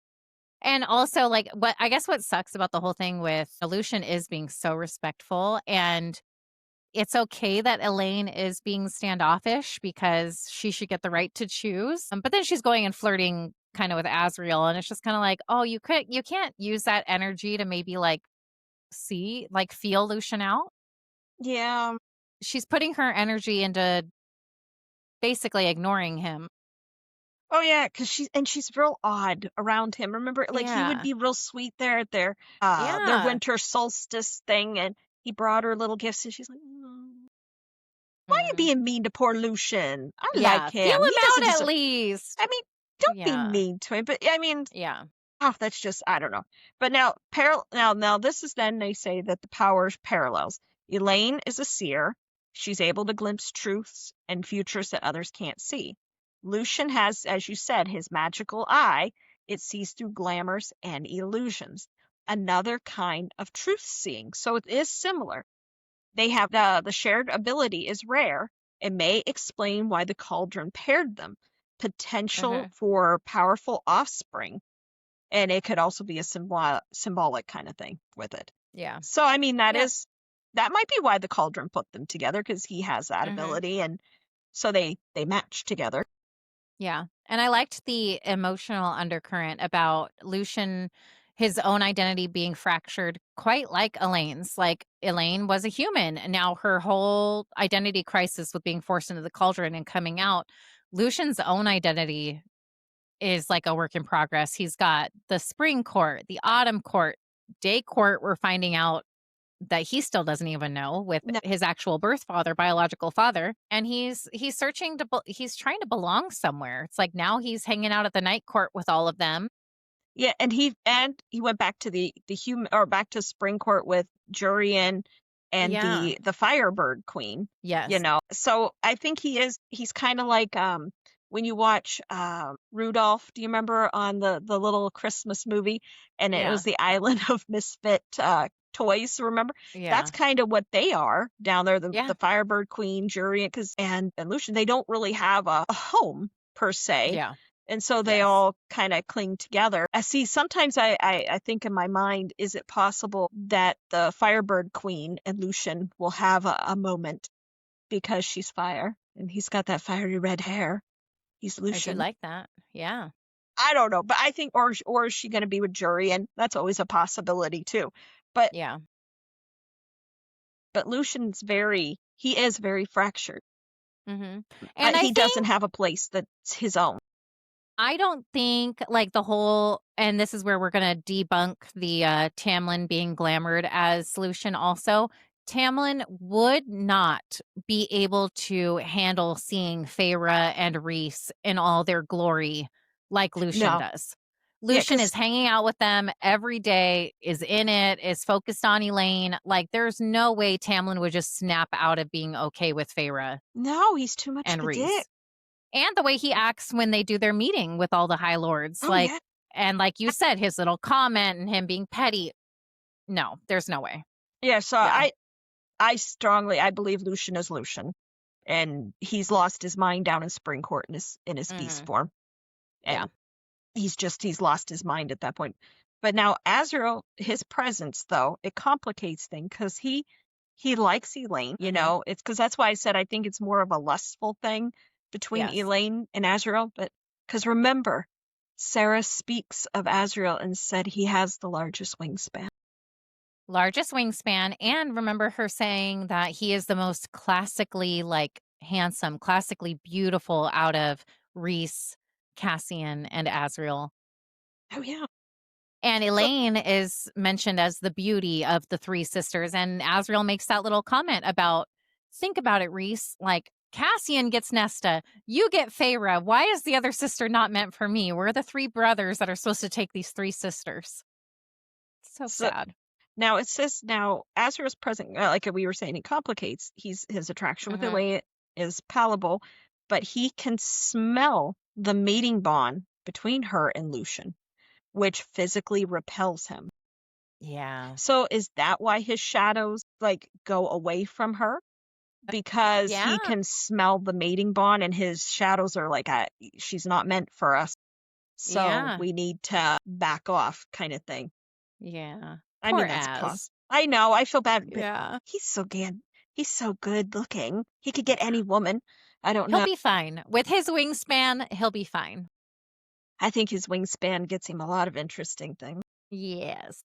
also, like, what sucks about the whole thing with Lucian is being so respectful, and it's okay that Elaine is being standoffish because she should get the right to choose. But then she's going and flirting kind of with Azriel, and it's just kind of like, oh, you can't use that energy to maybe like feel Lucian out. Yeah. She's putting her energy into basically ignoring him. Oh yeah, because she's real odd around him. Remember, like he would Yeah, be real sweet there at their yeah. winter solstice thing, and he brought her little gifts, and she's like, "Why are you Mhm. being mean to poor Lucian? I like Yeah, feel him. him He doesn't out at deserve." least. I mean, don't be Yeah, mean to him, but I mean, yeah. that's just I don't know. But now this is then they say that the powers parallels. Elaine is a seer. She's able to glimpse truths and futures that others can't see. Lucian has, as you said, his magical eye. It sees through glamours and illusions. Another kind of truth seeing. So it is similar. They have the shared ability is rare. It may explain why the cauldron paired them. Potential Mhm. for powerful offspring, and it could also be a symbolic kind of thing with it. Yeah. So I mean Yeah. that might be why the cauldron put them together because he has that Mhm. ability, and so they match together. Yeah. And I liked the emotional undercurrent about Lucian, his own identity being fractured, quite like Elaine's. Like Elaine was a human, and now her whole identity crisis with being forced into the cauldron and coming out. Lucian's own identity is like a work in progress. He's got the spring court, the autumn court, day court. We're finding out that he still doesn't even know with No, his actual birth father, biological father, and he's searching he's trying to belong somewhere. It's like now he's hanging out at the night court with all of them. yeah, and he went back to the human or back to spring court with Jurian. and Yeah. the Firebird Queen. Yes. So I think he's kind of like when you watch Rudolph, do you remember on the little Christmas movie, and it Yeah. was the island of misfit toys, remember? That's Yeah. kind of what they are down there, Yeah. the Firebird Queen, Jury, and Lucian. They don't really have a home per se. Yeah. And so they Yes. all kind of cling together. I see, sometimes I think in my mind, is it possible that the Firebird Queen and Lucian will have a moment because she's fire and he's got that fiery red hair? He's I do Lucian. like that. Yeah. I don't know, but I think, or is she going to be with Jury? And that's always a possibility too. But Yeah. Lucian's he is very fractured. Mm-hmm. And I He doesn't think have a place that's his own. I don't think like the whole, and this is where we're going to debunk the Tamlin being glamored as Lucian also. Tamlin would not be able to handle seeing Feyre and Rhys in all their glory like Lucian No. does. Yeah, Lucian is hanging out with them every day, is in it, is focused on Elain. Like, there's no way Tamlin would just snap out of being okay with Feyre no, he's too much and of a dick. Rhys. And the way he acts when they do their meeting with all the High Lords. Oh, yeah. And like you said, his little comment and him being petty. No, there's no way. Yeah, so Yeah. I believe Lucian is Lucian. And he's lost his mind down in Springcourt in his beast form. And he's lost his mind at that point. But now Azrael, his presence, though, it complicates things because he likes Elain, it's because that's why I said I think it's more of a lustful thing between Elain and Azrael. But because remember, Sarah speaks of Azrael and said he has the largest wingspan. Largest wingspan. And remember her saying that he is the most classically handsome, classically beautiful out of Rhys, Cassian, and Azrael. Oh, yeah. And Elain is mentioned as the beauty of the three sisters. And Azrael makes that little comment about, think about it, Rhys, like Cassian gets Nesta, you get Feyre. Why is the other sister not meant for me? We're the three brothers that are supposed to take these three sisters. So sad. Now it says Azrael's present, like we were saying, it complicates. His attraction with Elain is palpable, but he can smell the mating bond between her and Lucian, which physically repels him. Yeah. So is that why his shadows go away from her? Because he can smell the mating bond and his shadows are like, she's not meant for us. So we need to back off, kind of thing. Yeah. I mean, that's possible. I know, I feel bad. But he's so good. He's so good looking. He could get any woman. I don't know. He'll be fine. With his wingspan, he'll be fine. I think his wingspan gets him a lot of interesting things. Yes.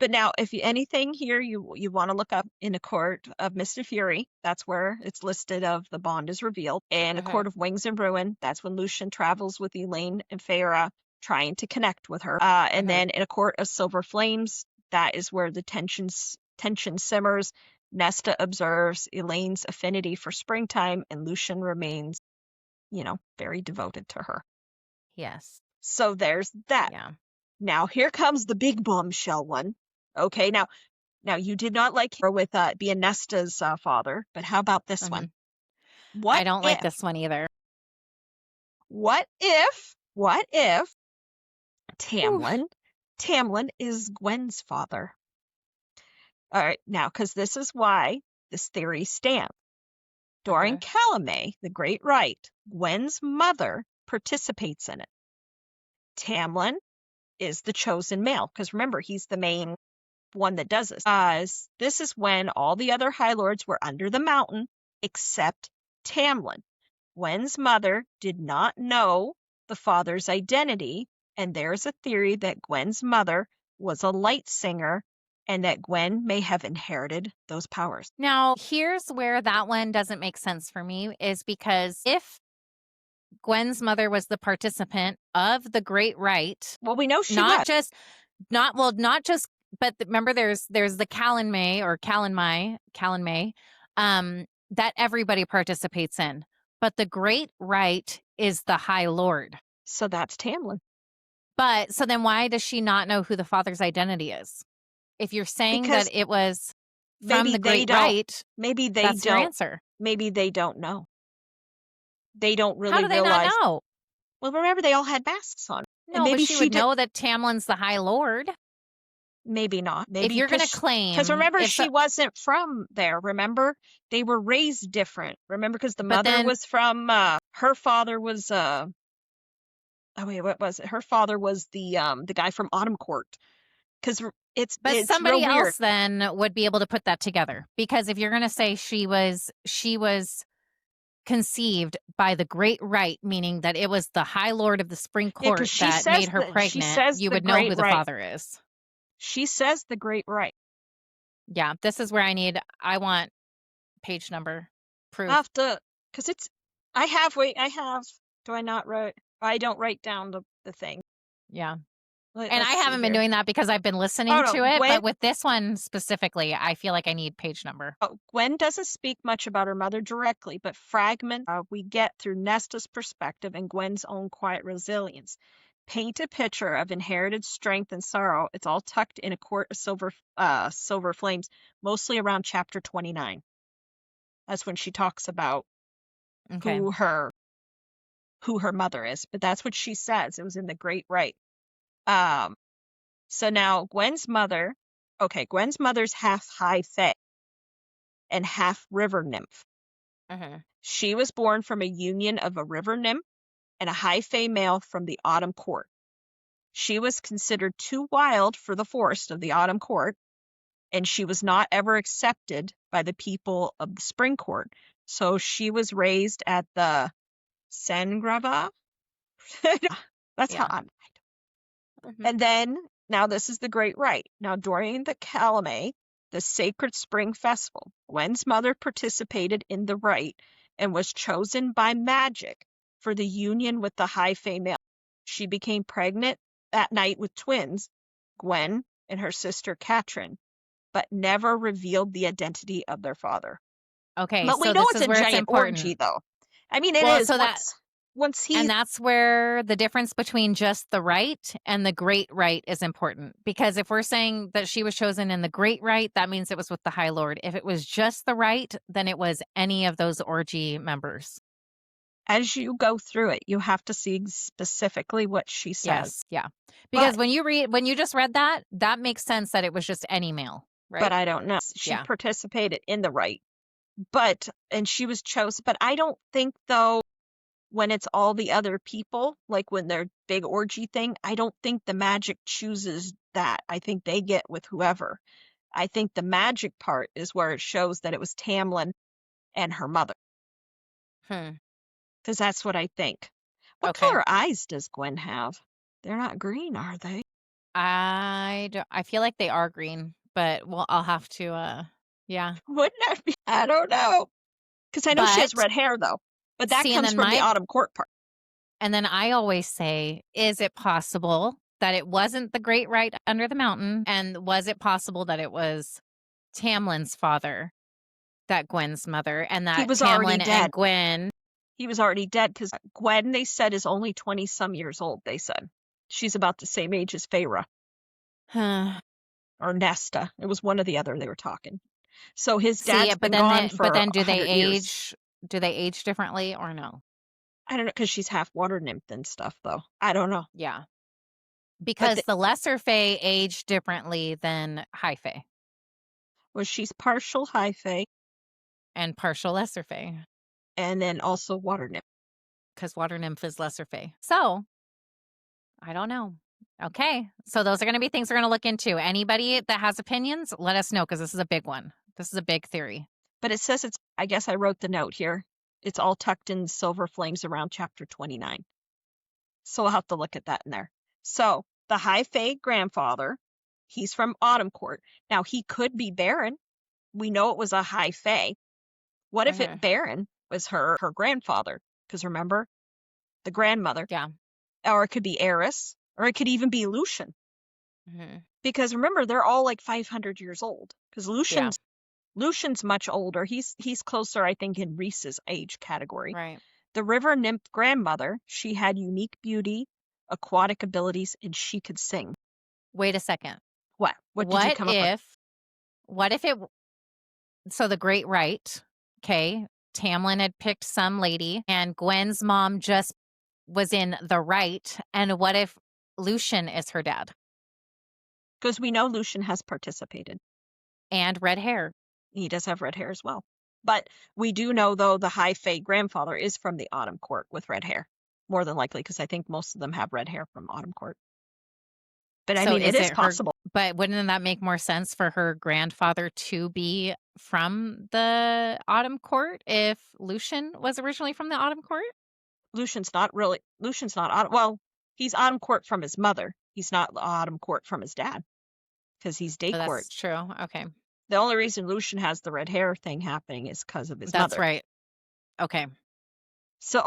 But now, if anything here you want to look up in A Court of Mist and Fury, that's where it's listed of the bond is revealed. And A Court of Wings and Ruin, that's when Lucian travels with Elain and Feyre, trying to connect with her. And then in A Court of Silver Flames, that is where the tension simmers. Nesta observes Elain's affinity for springtime, and Lucian remains, very devoted to her. Yes. So there's that. Yeah. Now here comes the big bombshell one. Okay, now you did not like her with being Nesta's father, but how about this one? I don't like this one either. What if Tamlin is Gwen's father? All right, now, because this is why this theory stands. During Calumet, the Great Rite, Gwen's mother participates in it. Tamlin is the chosen male, because remember, he's the main one that does this. This is when all the other High Lords were under the mountain, except Tamlin. Gwen's mother did not know the father's identity, and there's a theory that Gwen's mother was a light singer and that Gwen may have inherited those powers. Now, here's where that one doesn't make sense for me, is because if Gwen's mother was the participant of the Great Rite, well, we know she not was. not just, but remember, there's the Calanmai that everybody participates in, but the Great Rite is the High Lord. So that's Tamlin. But so then why does she not know who the father's identity is? If you're saying that it was from the Great Right, maybe they that's your don't, answer. maybe they don't know. They don't How really do they not realize. know? Well, remember they all had masks on. And No, but maybe she she would did. know that Tamlin's the High Lord. Maybe not. If Maybe you're going to because claim, remember if so, she wasn't from there. Remember they were raised different. Remember because the but mother then, was from her father was oh wait, what was it? Her father was the guy from Autumn Court. Because but it's somebody real weird. else then would be able to put that together. Because if you're going to say she was conceived by the Great Right, meaning that it was the High Lord of the Spring Yeah, Court because she that made says her that she pregnant, says you the would know who Great the Right. father is. She says the Great Right. Yeah, this is where I want page number proof. I have to, because it's, I have, do I not write? I don't write down the thing. Yeah. And Let's I see haven't been here. doing that because I've been listening Oh, no, to it, Gwen, but with this one specifically, I feel like I need page number. Gwen doesn't speak much about her mother directly, but fragments we get through Nesta's perspective and Gwen's own quiet resilience. Paint a picture of inherited strength and sorrow. It's all tucked in a court of silver flames, mostly around chapter 29. That's when she talks about Okay. who her mother is, but that's what she says. It was in the Great Right. So now Gwen's mother's half high fae and half river nymph. She was born from a union of a river nymph and a high fae male from the Autumn Court. She was considered too wild for the forest of the Autumn Court, and she was not ever accepted by the people of the Spring Court. So she was raised at the Sengrava. That's how I'm. And then, now this is the Great Right. Now, during the Calumet, the Sacred Spring Festival, Gwen's mother participated in the rite and was chosen by magic for the union with the high fae male. She became pregnant that night with twins, Gwen and her sister Katrin, but never revealed the identity of their father. Okay, but we so know this it's is a where it's giant important. orgy, though. I mean, it Well, is. so Once he and that's where the difference between just the right and the Great Right is important. Because if we're saying that she was chosen in the Great Right, that means it was with the High Lord. If it was just the right, then it was any of those orgy members. As you go through it, you have to see specifically what she says. Yes, yeah. Because when you just read that, that makes sense that it was just any male, right? But I don't know. She participated in the rite, and she was chosen. But I don't think, though, when it's all the other people, like when they're big orgy thing, I don't think the magic chooses that. I think they get with whoever. I think the magic part is where it shows that it was Tamlin and her mother. Because that's what I think. What color eyes does Gwen have? They're not green, are they? I feel like they are green, but I'll have to, yeah. Wouldn't that be? I don't know. Because I know she has red hair, though. But that comes from the Autumn Court part. And then I always say, is it possible that it wasn't the Great Right under the mountain? And was it possible that it was Tamlin's father, that Gwen's mother, and that he was already Tamlin dead. and Gwen? He was already dead because Gwen, they said, is only 20-some years old, they said. She's about the same age as Feyre. Or Nesta. It was one or the other they were talking. So his dad's been gone for But then do they age? Do they age differently or no? I don't know, because she's half water nymph and stuff, though. I don't know. Yeah. Because the lesser fae age differently than high fae. Well, she's partial high fae. And partial lesser fae. And then also water nymph. Because water nymph is lesser fae. So, I don't know. Okay. So those are going to be things we're going to look into. Anybody that has opinions, let us know, because this is a big one. This is a big theory. But it says I guess I wrote the note here. It's all tucked in silver flames around chapter 29. So we'll have to look at that in there. So the high fae grandfather, he's from Autumn Court. Now he could be Baron. We know it was a high fae. What if Baron was her grandfather? Because remember, the grandmother. Yeah. Or it could be Eris, or it could even be Lucien. Because remember, they're all like 500 years old. Because Lucian's much older. He's closer, I think, in Rhys's age category. Right. The river nymph grandmother, she had unique beauty, aquatic abilities, and she could sing. Wait a second. What? What did you come up with? What if So the Great Right, okay, Tamlin had picked some lady, and Gwen's mom just was in the right. And what if Lucien is her dad? Because we know Lucien has participated. And red hair. He does have red hair as well. But we do know, though, the High Fae grandfather is from the Autumn Court with red hair. More than likely, because I think most of them have red hair from Autumn Court. But I So mean, it is her, possible. but wouldn't that make more sense for her grandfather to be from the Autumn Court if Lucien was originally from the Autumn Court? Lucian's not Autumn. Well, he's Autumn Court from his mother. He's not Autumn Court from his dad. Because he's Day Oh, Court. that's true. Okay. The only reason Lucien has the red hair thing happening is because of his That's mother. right. Okay. So,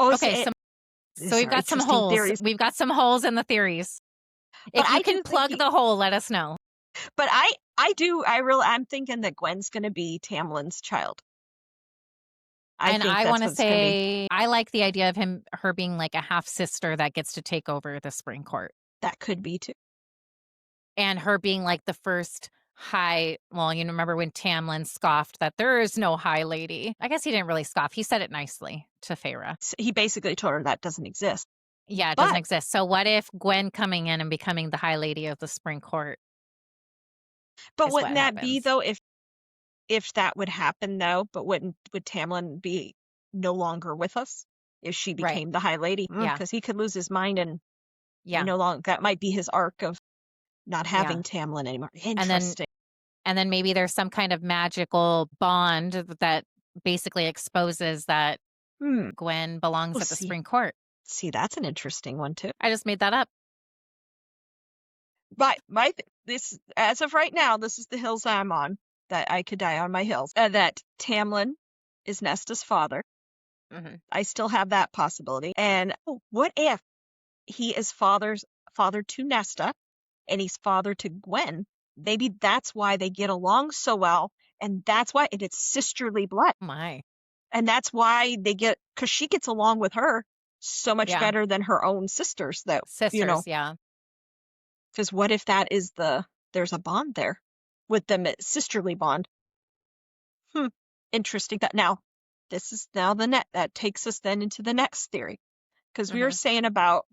so we've got some holes. Theories. We've got some holes in the theories. If you can plug the hole, let us know. But I'm thinking that Gwen's going to be Tamlin's child. I want to say, I like the idea of her being like a half sister that gets to take over the Spring Court. That could be too. And her being like the first high, well, you remember when Tamlin scoffed that there is no high lady. I guess he didn't really scoff. He said it nicely to Feyre. So he basically told her that doesn't exist. Yeah, it doesn't exist. So what if Gwen coming in and becoming the high lady of the Spring Court? But wouldn't that be, though, if that would happen, though? But would Tamlin be no longer with us if she became the high lady? Yeah. Because he could lose his mind and no longer, that might be his arc of not having Tamlin anymore. Interesting. And then maybe there's some kind of magical bond that basically exposes that Gwen belongs at the Spring Court. See, that's an interesting one too. I just made that up. But as of right now, this is the hills I'm on, that I could die on my hills. That Tamlin is Nesta's father. Mm-hmm. I still have that possibility. And what if he is father to Nesta and he's father to Gwen? Maybe that's why they get along so well. And that's why it's sisterly blood. Oh my. And that's why because she gets along with her so much better than her own sisters, though. Yeah. Because what if that is there's a bond there with them, sisterly bond? Interesting. Now, this is now that takes us then into the next theory. Because we were saying about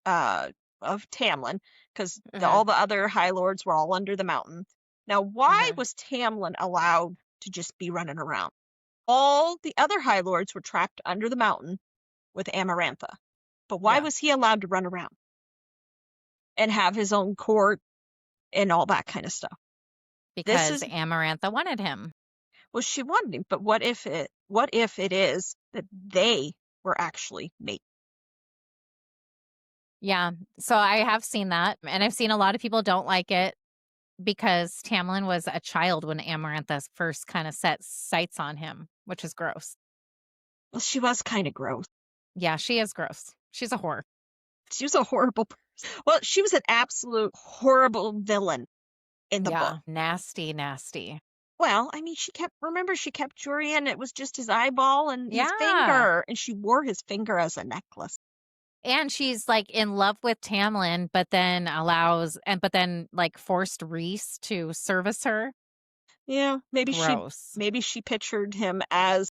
of Tamlin, because all the other High Lords were all under the mountain. Now, why was Tamlin allowed to just be running around? All the other High Lords were trapped under the mountain with Amarantha. But why was he allowed to run around and have his own court and all that kind of stuff? Because Amarantha wanted him. Well, she wanted him, but what if it is that they were actually mates? Yeah, so I have seen that, and I've seen a lot of people don't like it because Tamlin was a child when Amarantha first kind of set sights on him, which is gross. Well, she was kind of gross. Yeah, she is gross. She's a whore. She was a horrible person. Well, she was an absolute horrible villain in the book. Nasty, nasty. Well, I mean, she kept Jurian. It was just his eyeball and his finger, and she wore his finger as a necklace. And she's like in love with Tamlin, but then like forced Rhys to service her. Yeah, maybe gross. Maybe she pictured him as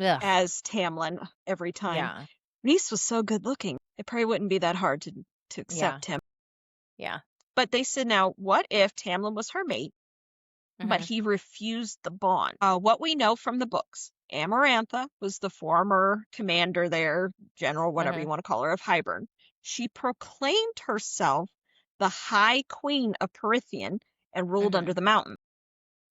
Tamlin every time. Yeah. Rhys was so good looking. It probably wouldn't be that hard to accept him. Yeah. But they said, now, what if Tamlin was her mate, but he refused the bond? What we know from the books, Amarantha was the former commander there, general, whatever you want to call her, of Hybern. She proclaimed herself the High Queen of Prythian and ruled under the mountain.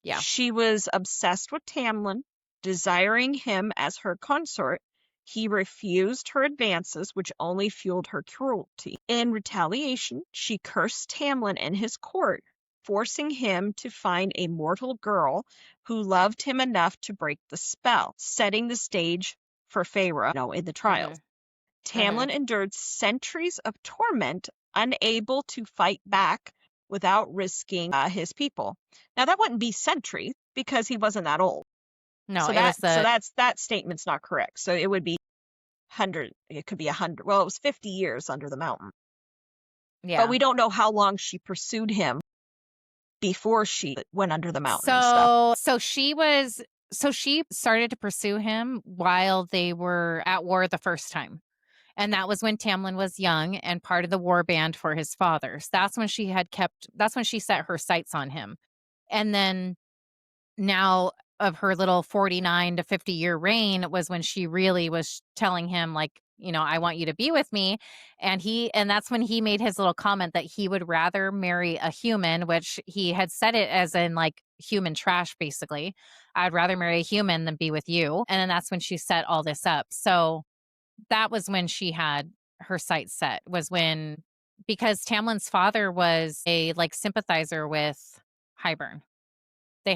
Yeah. She was obsessed with Tamlin, desiring him as her consort. He refused her advances, which only fueled her cruelty. In retaliation, she cursed Tamlin and his court, forcing him to find a mortal girl who loved him enough to break the spell, setting the stage for Feyre in the trials. Tamlin endured centuries of torment, unable to fight back without risking his people. Now, that wouldn't be centuries because he wasn't that old. No, so that statement's not correct. So it would be 100. It could be 100. Well, it was 50 years under the mountain. Yeah. But we don't know how long she pursued him before she went under the mountain and stuff. So she started to pursue him while they were at war the first time. And that was when Tamlin was young and part of the war band for his fathers. That's when she set her sights on him. And then now of her little 49 to 50 year reign was when she really was telling him, like, I want you to be with me. And that's when he made his little comment that he would rather marry a human, which he had said it as in like human trash, basically. I'd rather marry a human than be with you. And then that's when she set all this up. So that was when she had her sights set, was when, because Tamlin's father was a like sympathizer with Hybern. They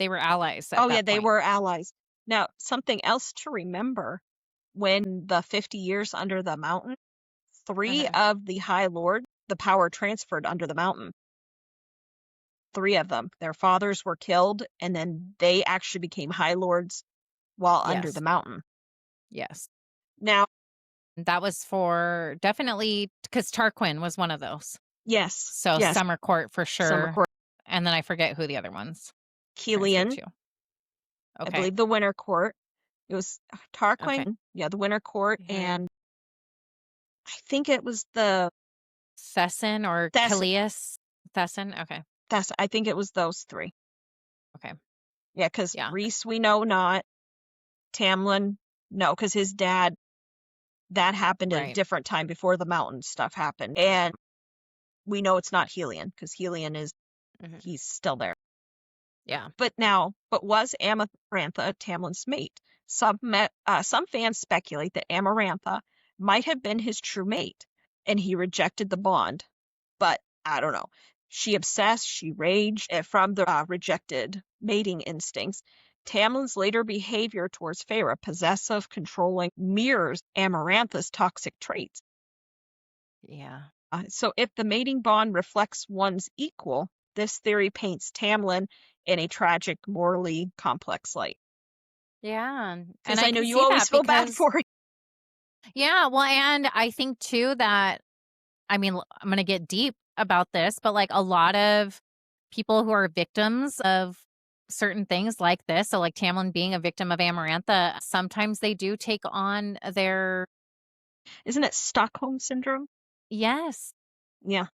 were allies at Oh, yeah, that they point. were allies. Now, something else to remember, when the 50 years under the mountain, 3 of the High Lord, the power transferred under the mountain. 3 of them. Their fathers were killed, and then they actually became High Lords while under the mountain. Yes. Now, that was for definitely because Tarquin was one of those. yes. So yes. Summer Court for sure. Summer Court. And then I forget who the other ones. Elain. Okay. I believe the Winter Court. It was Tarquin. Okay. Yeah, the Winter Court. And I think it was the Thesson or Callias. Thesson. Okay. I think it was those 3. Okay. Yeah, because Rhys, we know not. Tamlin, no, because his dad, that happened at a different time before the mountain stuff happened. And we know it's not Helion, because Helion is, he's still there. Yeah. But was Amarantha Tamlin's mate? Some fans speculate that Amarantha might have been his true mate, and he rejected the bond. But I don't know. She obsessed, she raged from the rejected mating instincts. Tamlin's later behavior towards Feyre, possessive, controlling, mirrors Amarantha's toxic traits. Yeah. So if the mating bond reflects one's equal, this theory paints Tamlin in a tragic, morally complex light. Yeah. Because I know you always feel bad for it. Yeah. Well, and I think too that, I mean, I'm going to get deep about this, but like a lot of people who are victims of certain things like this, so like Tamlin being a victim of Amarantha, sometimes they do take on their... Isn't it Stockholm Syndrome? Yes. Yeah.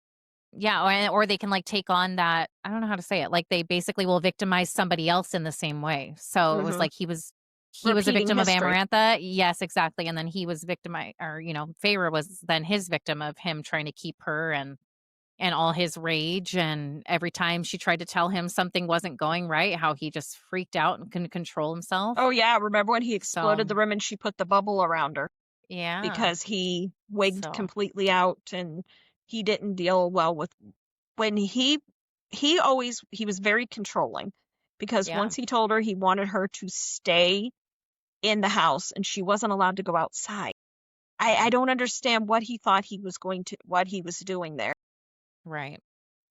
Yeah, or they can like take on that, I don't know how to say it, like they basically will victimize somebody else in the same way. So it was like he was a victim of Amarantha. Yes, exactly. And then he was victimized, or Feyre was then his victim of him trying to keep her and all his rage, and every time she tried to tell him something wasn't going right, how he just freaked out and couldn't control himself. Oh yeah, remember when he exploded the room and she put the bubble around her? Yeah. Because he wigged completely out, and he didn't deal well with when he was very controlling, because once he told her he wanted her to stay in the house and she wasn't allowed to go outside. I don't understand what he thought what he was doing there. Right.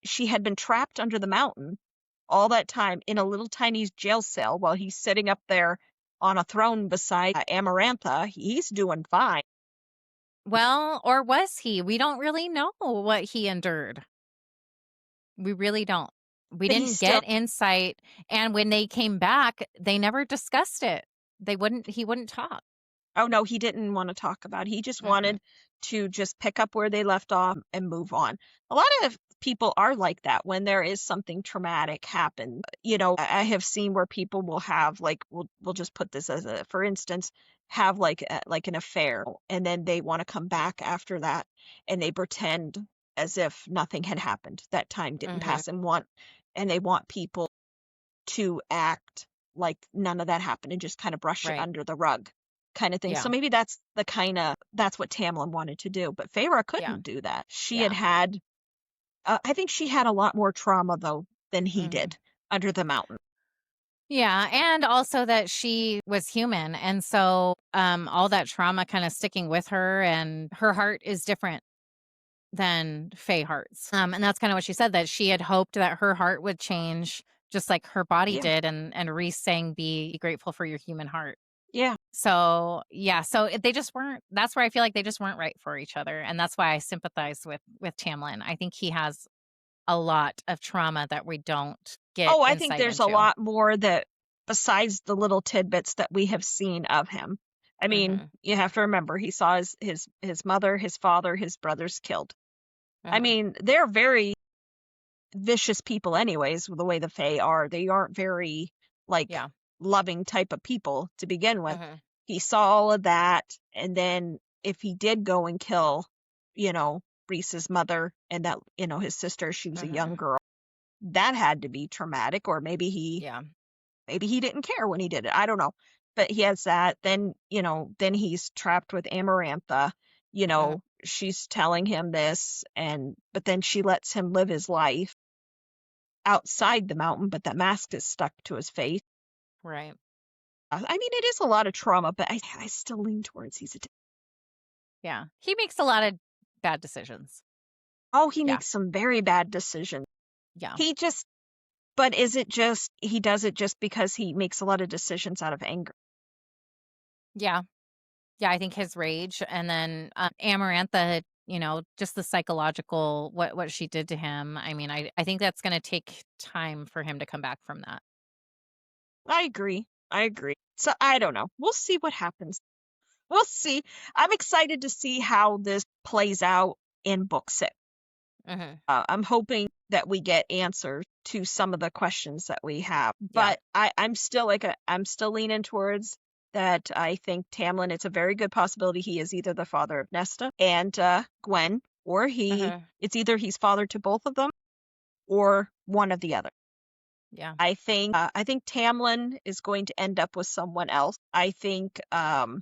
She had been trapped under the mountain all that time in a little tiny jail cell while he's sitting up there on a throne beside Amarantha. He's doing fine. Well, or was he? We don't really know what he endured. We really don't. We didn't get insight. And when they came back, they never discussed it. He wouldn't talk. Oh, no, he didn't want to talk about it. He just wanted to just pick up where they left off and move on. A lot of people are like that when there is something traumatic happen. I have seen where people will have, like, we'll just put this as for instance, have like an affair, and then they want to come back after that and they pretend as if nothing had happened. That time didn't pass, and they want people to act like none of that happened and just kind of brush it under the rug, kind of thing. So maybe that's what Tamlin wanted to do, but Feyre couldn't do that. She had I think she had a lot more trauma though than he did under the mountain. Yeah, and also that she was human, and so all that trauma kind of sticking with her, and her heart is different than Faye hearts. And that's kind of what she said, that she had hoped that her heart would change just like her body did, and Rhys saying, be grateful for your human heart. Yeah. So they just weren't, that's where I feel like they just weren't right for each other. And that's why I sympathize with Tamlin. I think he has a lot of trauma that we don't get Oh, I think insight there's a into. lot more that besides the little tidbits that we have seen of him. I mean, you have to remember he saw his mother, his father, his brothers killed. I mean, they're very vicious people anyways, the way the Fae are. They aren't very like Yeah. loving type of people to begin with. Mhm. He saw all of that, and then if he did go and kill, you know, Reese's mother and that, you know, his sister, she was a young girl, that had to be traumatic, or maybe he Yeah. didn't care when he did it. I don't know. But he has that. Then, you know, then he's trapped with Amarantha. You know, she's telling him this, but then she lets him live his life outside the mountain, but that mask is stuck to his face. Right. I mean, it is a lot of trauma, but I still lean towards he's a. Yeah. He makes a lot of bad decisions. Oh, he Yeah. makes some very bad decisions. Yeah. But is it just, he does it just because he makes a lot of decisions out of anger? Yeah. Yeah, I think his rage, and then Amarantha, you know, just the psychological, what she did to him. I mean, I think that's going to take time for him to come back from that. I agree. So I don't know. We'll see what happens. We'll see. I'm excited to see how this plays out in book 6. I'm hoping that we get answers to some of the questions that we have, but I'm still leaning towards that. I think Tamlin, it's a very good possibility he is either the father of Nesta and Gwen, or it's either he's father to both of them or one of the other. Yeah. I think Tamlin is going to end up with someone else. I think that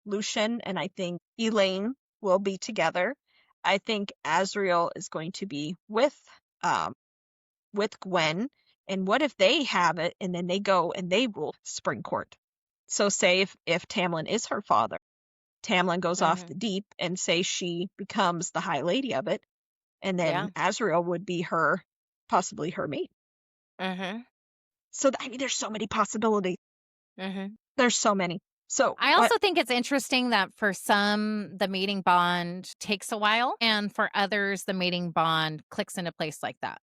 Lucien and I think Elain will be together. I think Azriel is going to be with Gwen. And what if they have it and then they go and they rule Spring Court? So say if Tamlin is her father, Tamlin goes off the deep and say she becomes the High Lady of it, and then Azriel would be possibly her mate. So I mean, there's so many possibilities. There's so many. So I also think it's interesting that for some, the mating bond takes a while, and for others, the mating bond clicks into place like that.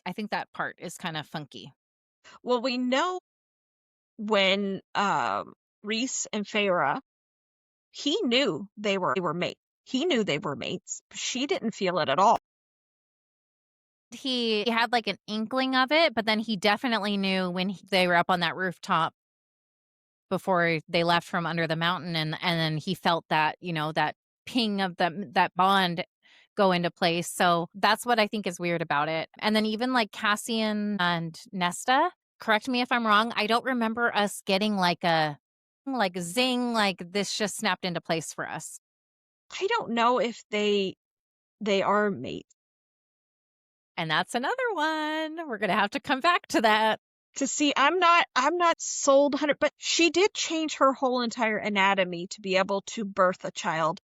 I think that part is kind of funky. Well, we know when Rhys and Feyre, he knew they were mates. He knew they were mates. She didn't feel it at all. He had like an inkling of it, but then he definitely knew when they were up on that rooftop before they left from under the mountain, and then he felt that, you know, that ping of that bond go into place. So that's what I think is weird about it. And then even like Cassian and Nesta, correct me if I'm wrong, I don't remember us getting like a zing, like this just snapped into place for us. I don't know if they are mates. And that's another one. We're going to have to come back to that. To see, I'm not sold 100, but she did change her whole entire anatomy to be able to birth a child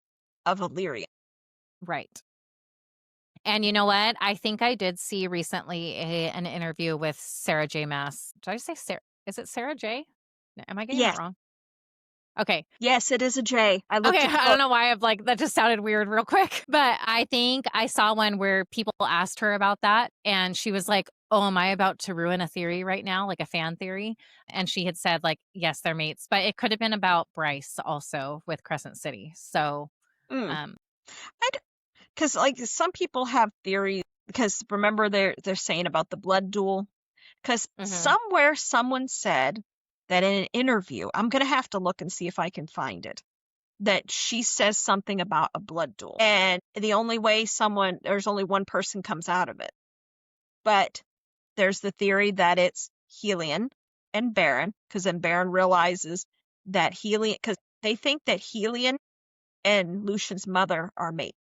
of Illyrian. Right. And you know what? I think I did see recently an interview with Sarah J. Maas. Did I say Sarah? Is it Sarah J? Am I getting that wrong? Okay. Yes, it is a J. I don't know why that just sounded weird real quick. But I think I saw one where people asked her about that, and she was like, oh, am I about to ruin a theory right now, like a fan theory? And she had said, like, yes, they're mates. But it could have been about Bryce also with Crescent City. So, because like some people have theories, because remember they're saying about the blood duel, because somewhere someone said that in an interview, I'm gonna have to look and see if I can find it, that she says something about a blood duel, and the only way there's only one person comes out of it. But there's the theory that it's Helion and Baron, because then Baron realizes that Helion, because they think that Helion and Lucian's mother are mates.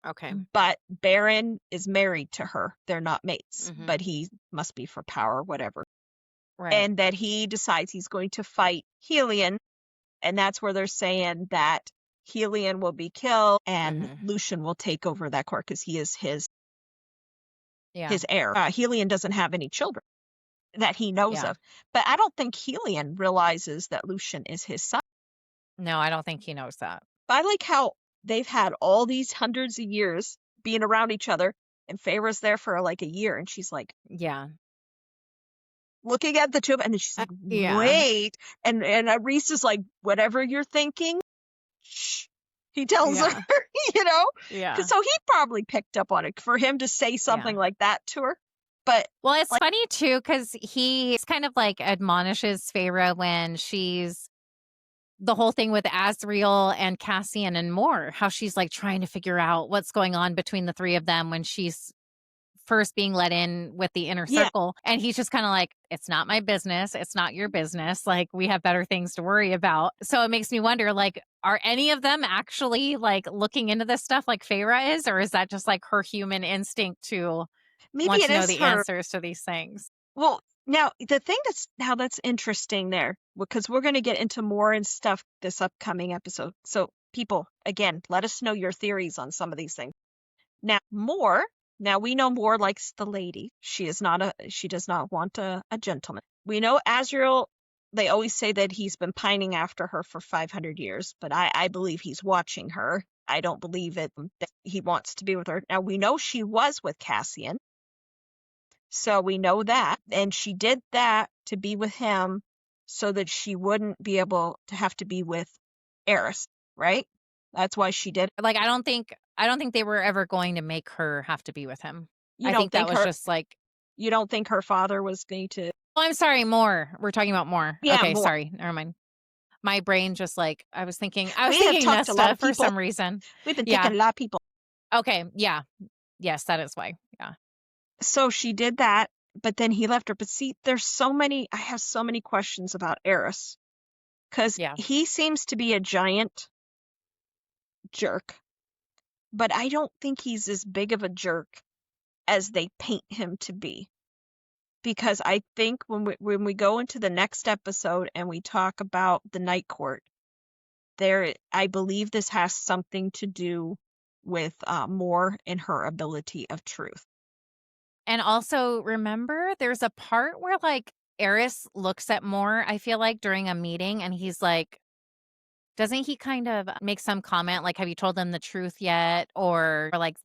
Okay. But Baron is married to her. They're not mates, but he must be for power, whatever. Right. And that he decides he's going to fight Helion, and that's where they're saying that Helion will be killed and Lucien will take over that court because he is his heir. Helion doesn't have any children that he knows of, but I don't think Helion realizes that Lucien is his son. No, I don't think he knows that. But I like how they've had all these hundreds of years being around each other. And Feyre's there for like a year, and she's like, Yeah. looking at the two of them, and then she's like, Yeah. wait. And Rhys is like, whatever you're thinking, shh. He tells Yeah. her, you know? Yeah. So he probably picked up on it for him to say something like that to her. But well, it's funny too, because he's kind of like admonishes Feyre when she's the whole thing with Azriel and Cassian and more, how she's like trying to figure out what's going on between the three of them when she's first being let in with the inner circle. And he's just kind of like, it's not my business. It's not your business. Like, we have better things to worry about. So it makes me wonder, like, are any of them actually like looking into this stuff like Feyre is? Or is that just like her human instinct to want to know the answers to these things? Well, now the thing that's interesting there, because we're going to get into more and stuff this upcoming episode. So people, again, let us know your theories on some of these things. Now we know Moore likes the lady. She does not want a gentleman. We know Azriel, they always say that he's been pining after her for 500 years, but I believe he's watching her. I don't believe it that he wants to be with her. Now we know she was with Cassian. So we know that. And she did that to be with him so that she wouldn't be able to have to be with Eris, right? That's why she did. Like, I don't think they were ever going to make her have to be with him. I think that was just like. You don't think her father was going to? Oh, I'm sorry, Moore. We're talking about Moore. Yeah, okay, Moore. Sorry, never mind. My brain just like I was thinking Nesta for some reason. We've been thinking a lot of people. Okay, yeah, yes, that is why. Yeah. So she did that, but then he left her. But see, I have so many questions about Eris, because he seems to be a giant jerk, but I don't think he's as big of a jerk as they paint him to be. Because I think when we go into the next episode and we talk about the Night Court, I believe this has something to do with Moore and her ability of truth. And also, remember, there's a part where like Eris looks at Moore, I feel like, during a meeting, and he's like, doesn't he kind of make some comment like, have you told them the truth yet? Or like,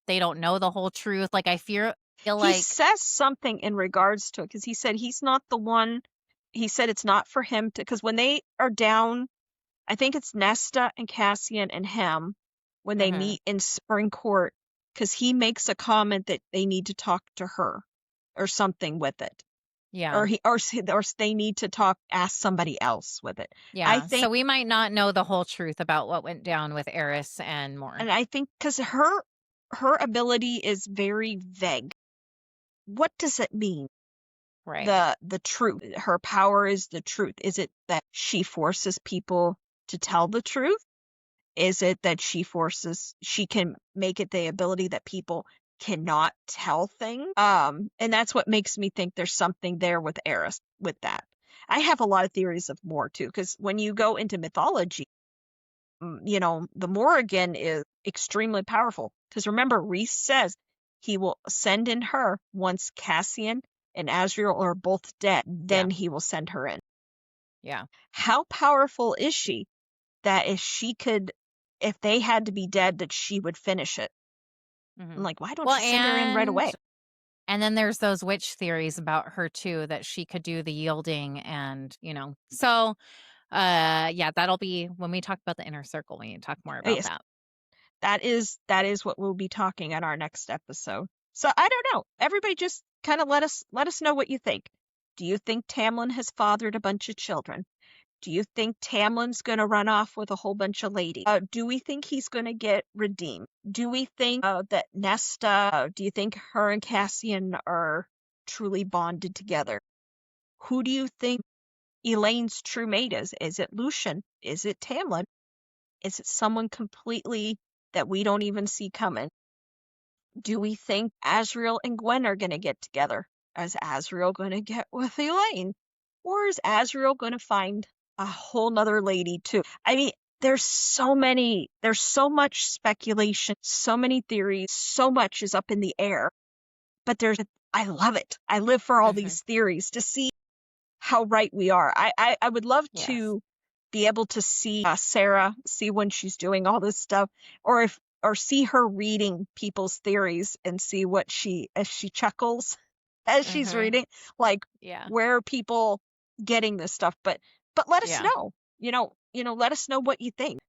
they don't know the whole truth. Like, I feel like. He says something in regards to it, because he said he's not the one. He said it's not for him to, because when they are down, I think it's Nesta and Cassian and him, when they meet in Spring Court, because he makes a comment that they need to talk to her or something with it. Yeah. Or they need to ask somebody else with it. Yeah. So we might not know the whole truth about what went down with Eris and Moore. And I think because her ability is very vague. What does it mean? Right. The truth. Her power is the truth. Is it that she forces people to tell the truth? Is it that she can make it the ability that people cannot tell things? And that's what makes me think there's something there with Eris with that. I have a lot of theories of Moore too, because when you go into mythology, the Morrigan is extremely powerful. Because remember, Rhys says he will send in her once Cassian and Azriel are both dead, then he will send her in. Yeah. How powerful is she that if they had to be dead, that she would finish it? I'm like, why don't you send her in right away? And then there's those witch theories about her too, that she could do the yielding and, So, that'll be when we talk about the inner circle. We need to talk more about that. That is what we'll be talking in our next episode. So I don't know. Everybody just kind of let us know what you think. Do you think Tamlin has fathered a bunch of children? Do you think Tamlin's going to run off with a whole bunch of ladies? Do we think he's going to get redeemed? Do we think that Nesta, do you think her and Cassian are truly bonded together? Who do you think Elain's true mate is? Is it Lucien? Is it Tamlin? Is it someone completely that we don't even see coming? Do we think Azriel and Gwen are going to get together? Is Azriel going to get with Elain? Or is Azriel going to find a whole nother lady too? I mean, there's so much speculation, so many theories, so much is up in the air. But I love it. I live for all these theories to see how right we are. I would love to be able to see Sarah, see when she's doing all this stuff, or if or see her reading people's theories and see what as she chuckles as she's reading, like, Yeah. where are people getting this stuff? But let us Yeah. know, let us know what you think.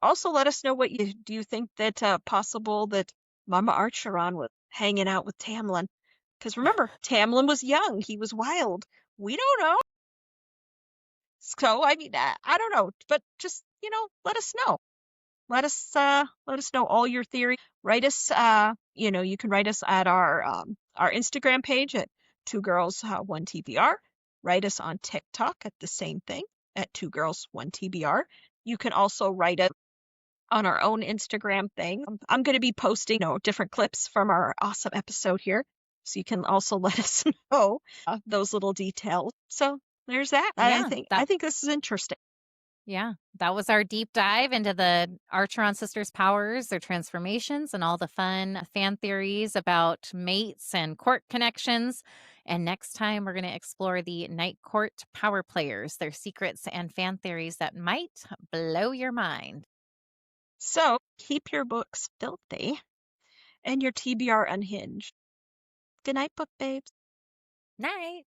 Also let us know do you think that possible that Mama Archeron was hanging out with Tamlin? Because remember, Tamlin was young, he was wild. We don't know. So I mean, I don't know, but just let us know. Let us know all your theories. Write us. You can write us at our Instagram page at 2girls1tbr. Write us on TikTok at the same thing at 2girls1tbr. You can also write it on our own Instagram thing. I'm going to be posting different clips from our awesome episode here, so you can also let us know those little details. So there's that. Yeah, I think this is interesting. Yeah, that was our deep dive into the Archeron sisters' powers, their transformations, and all the fun fan theories about mates and court connections. And next time, we're going to explore the Night Court power players, their secrets and fan theories that might blow your mind. So keep your books filthy and your TBR unhinged. Good night, book babes. Night.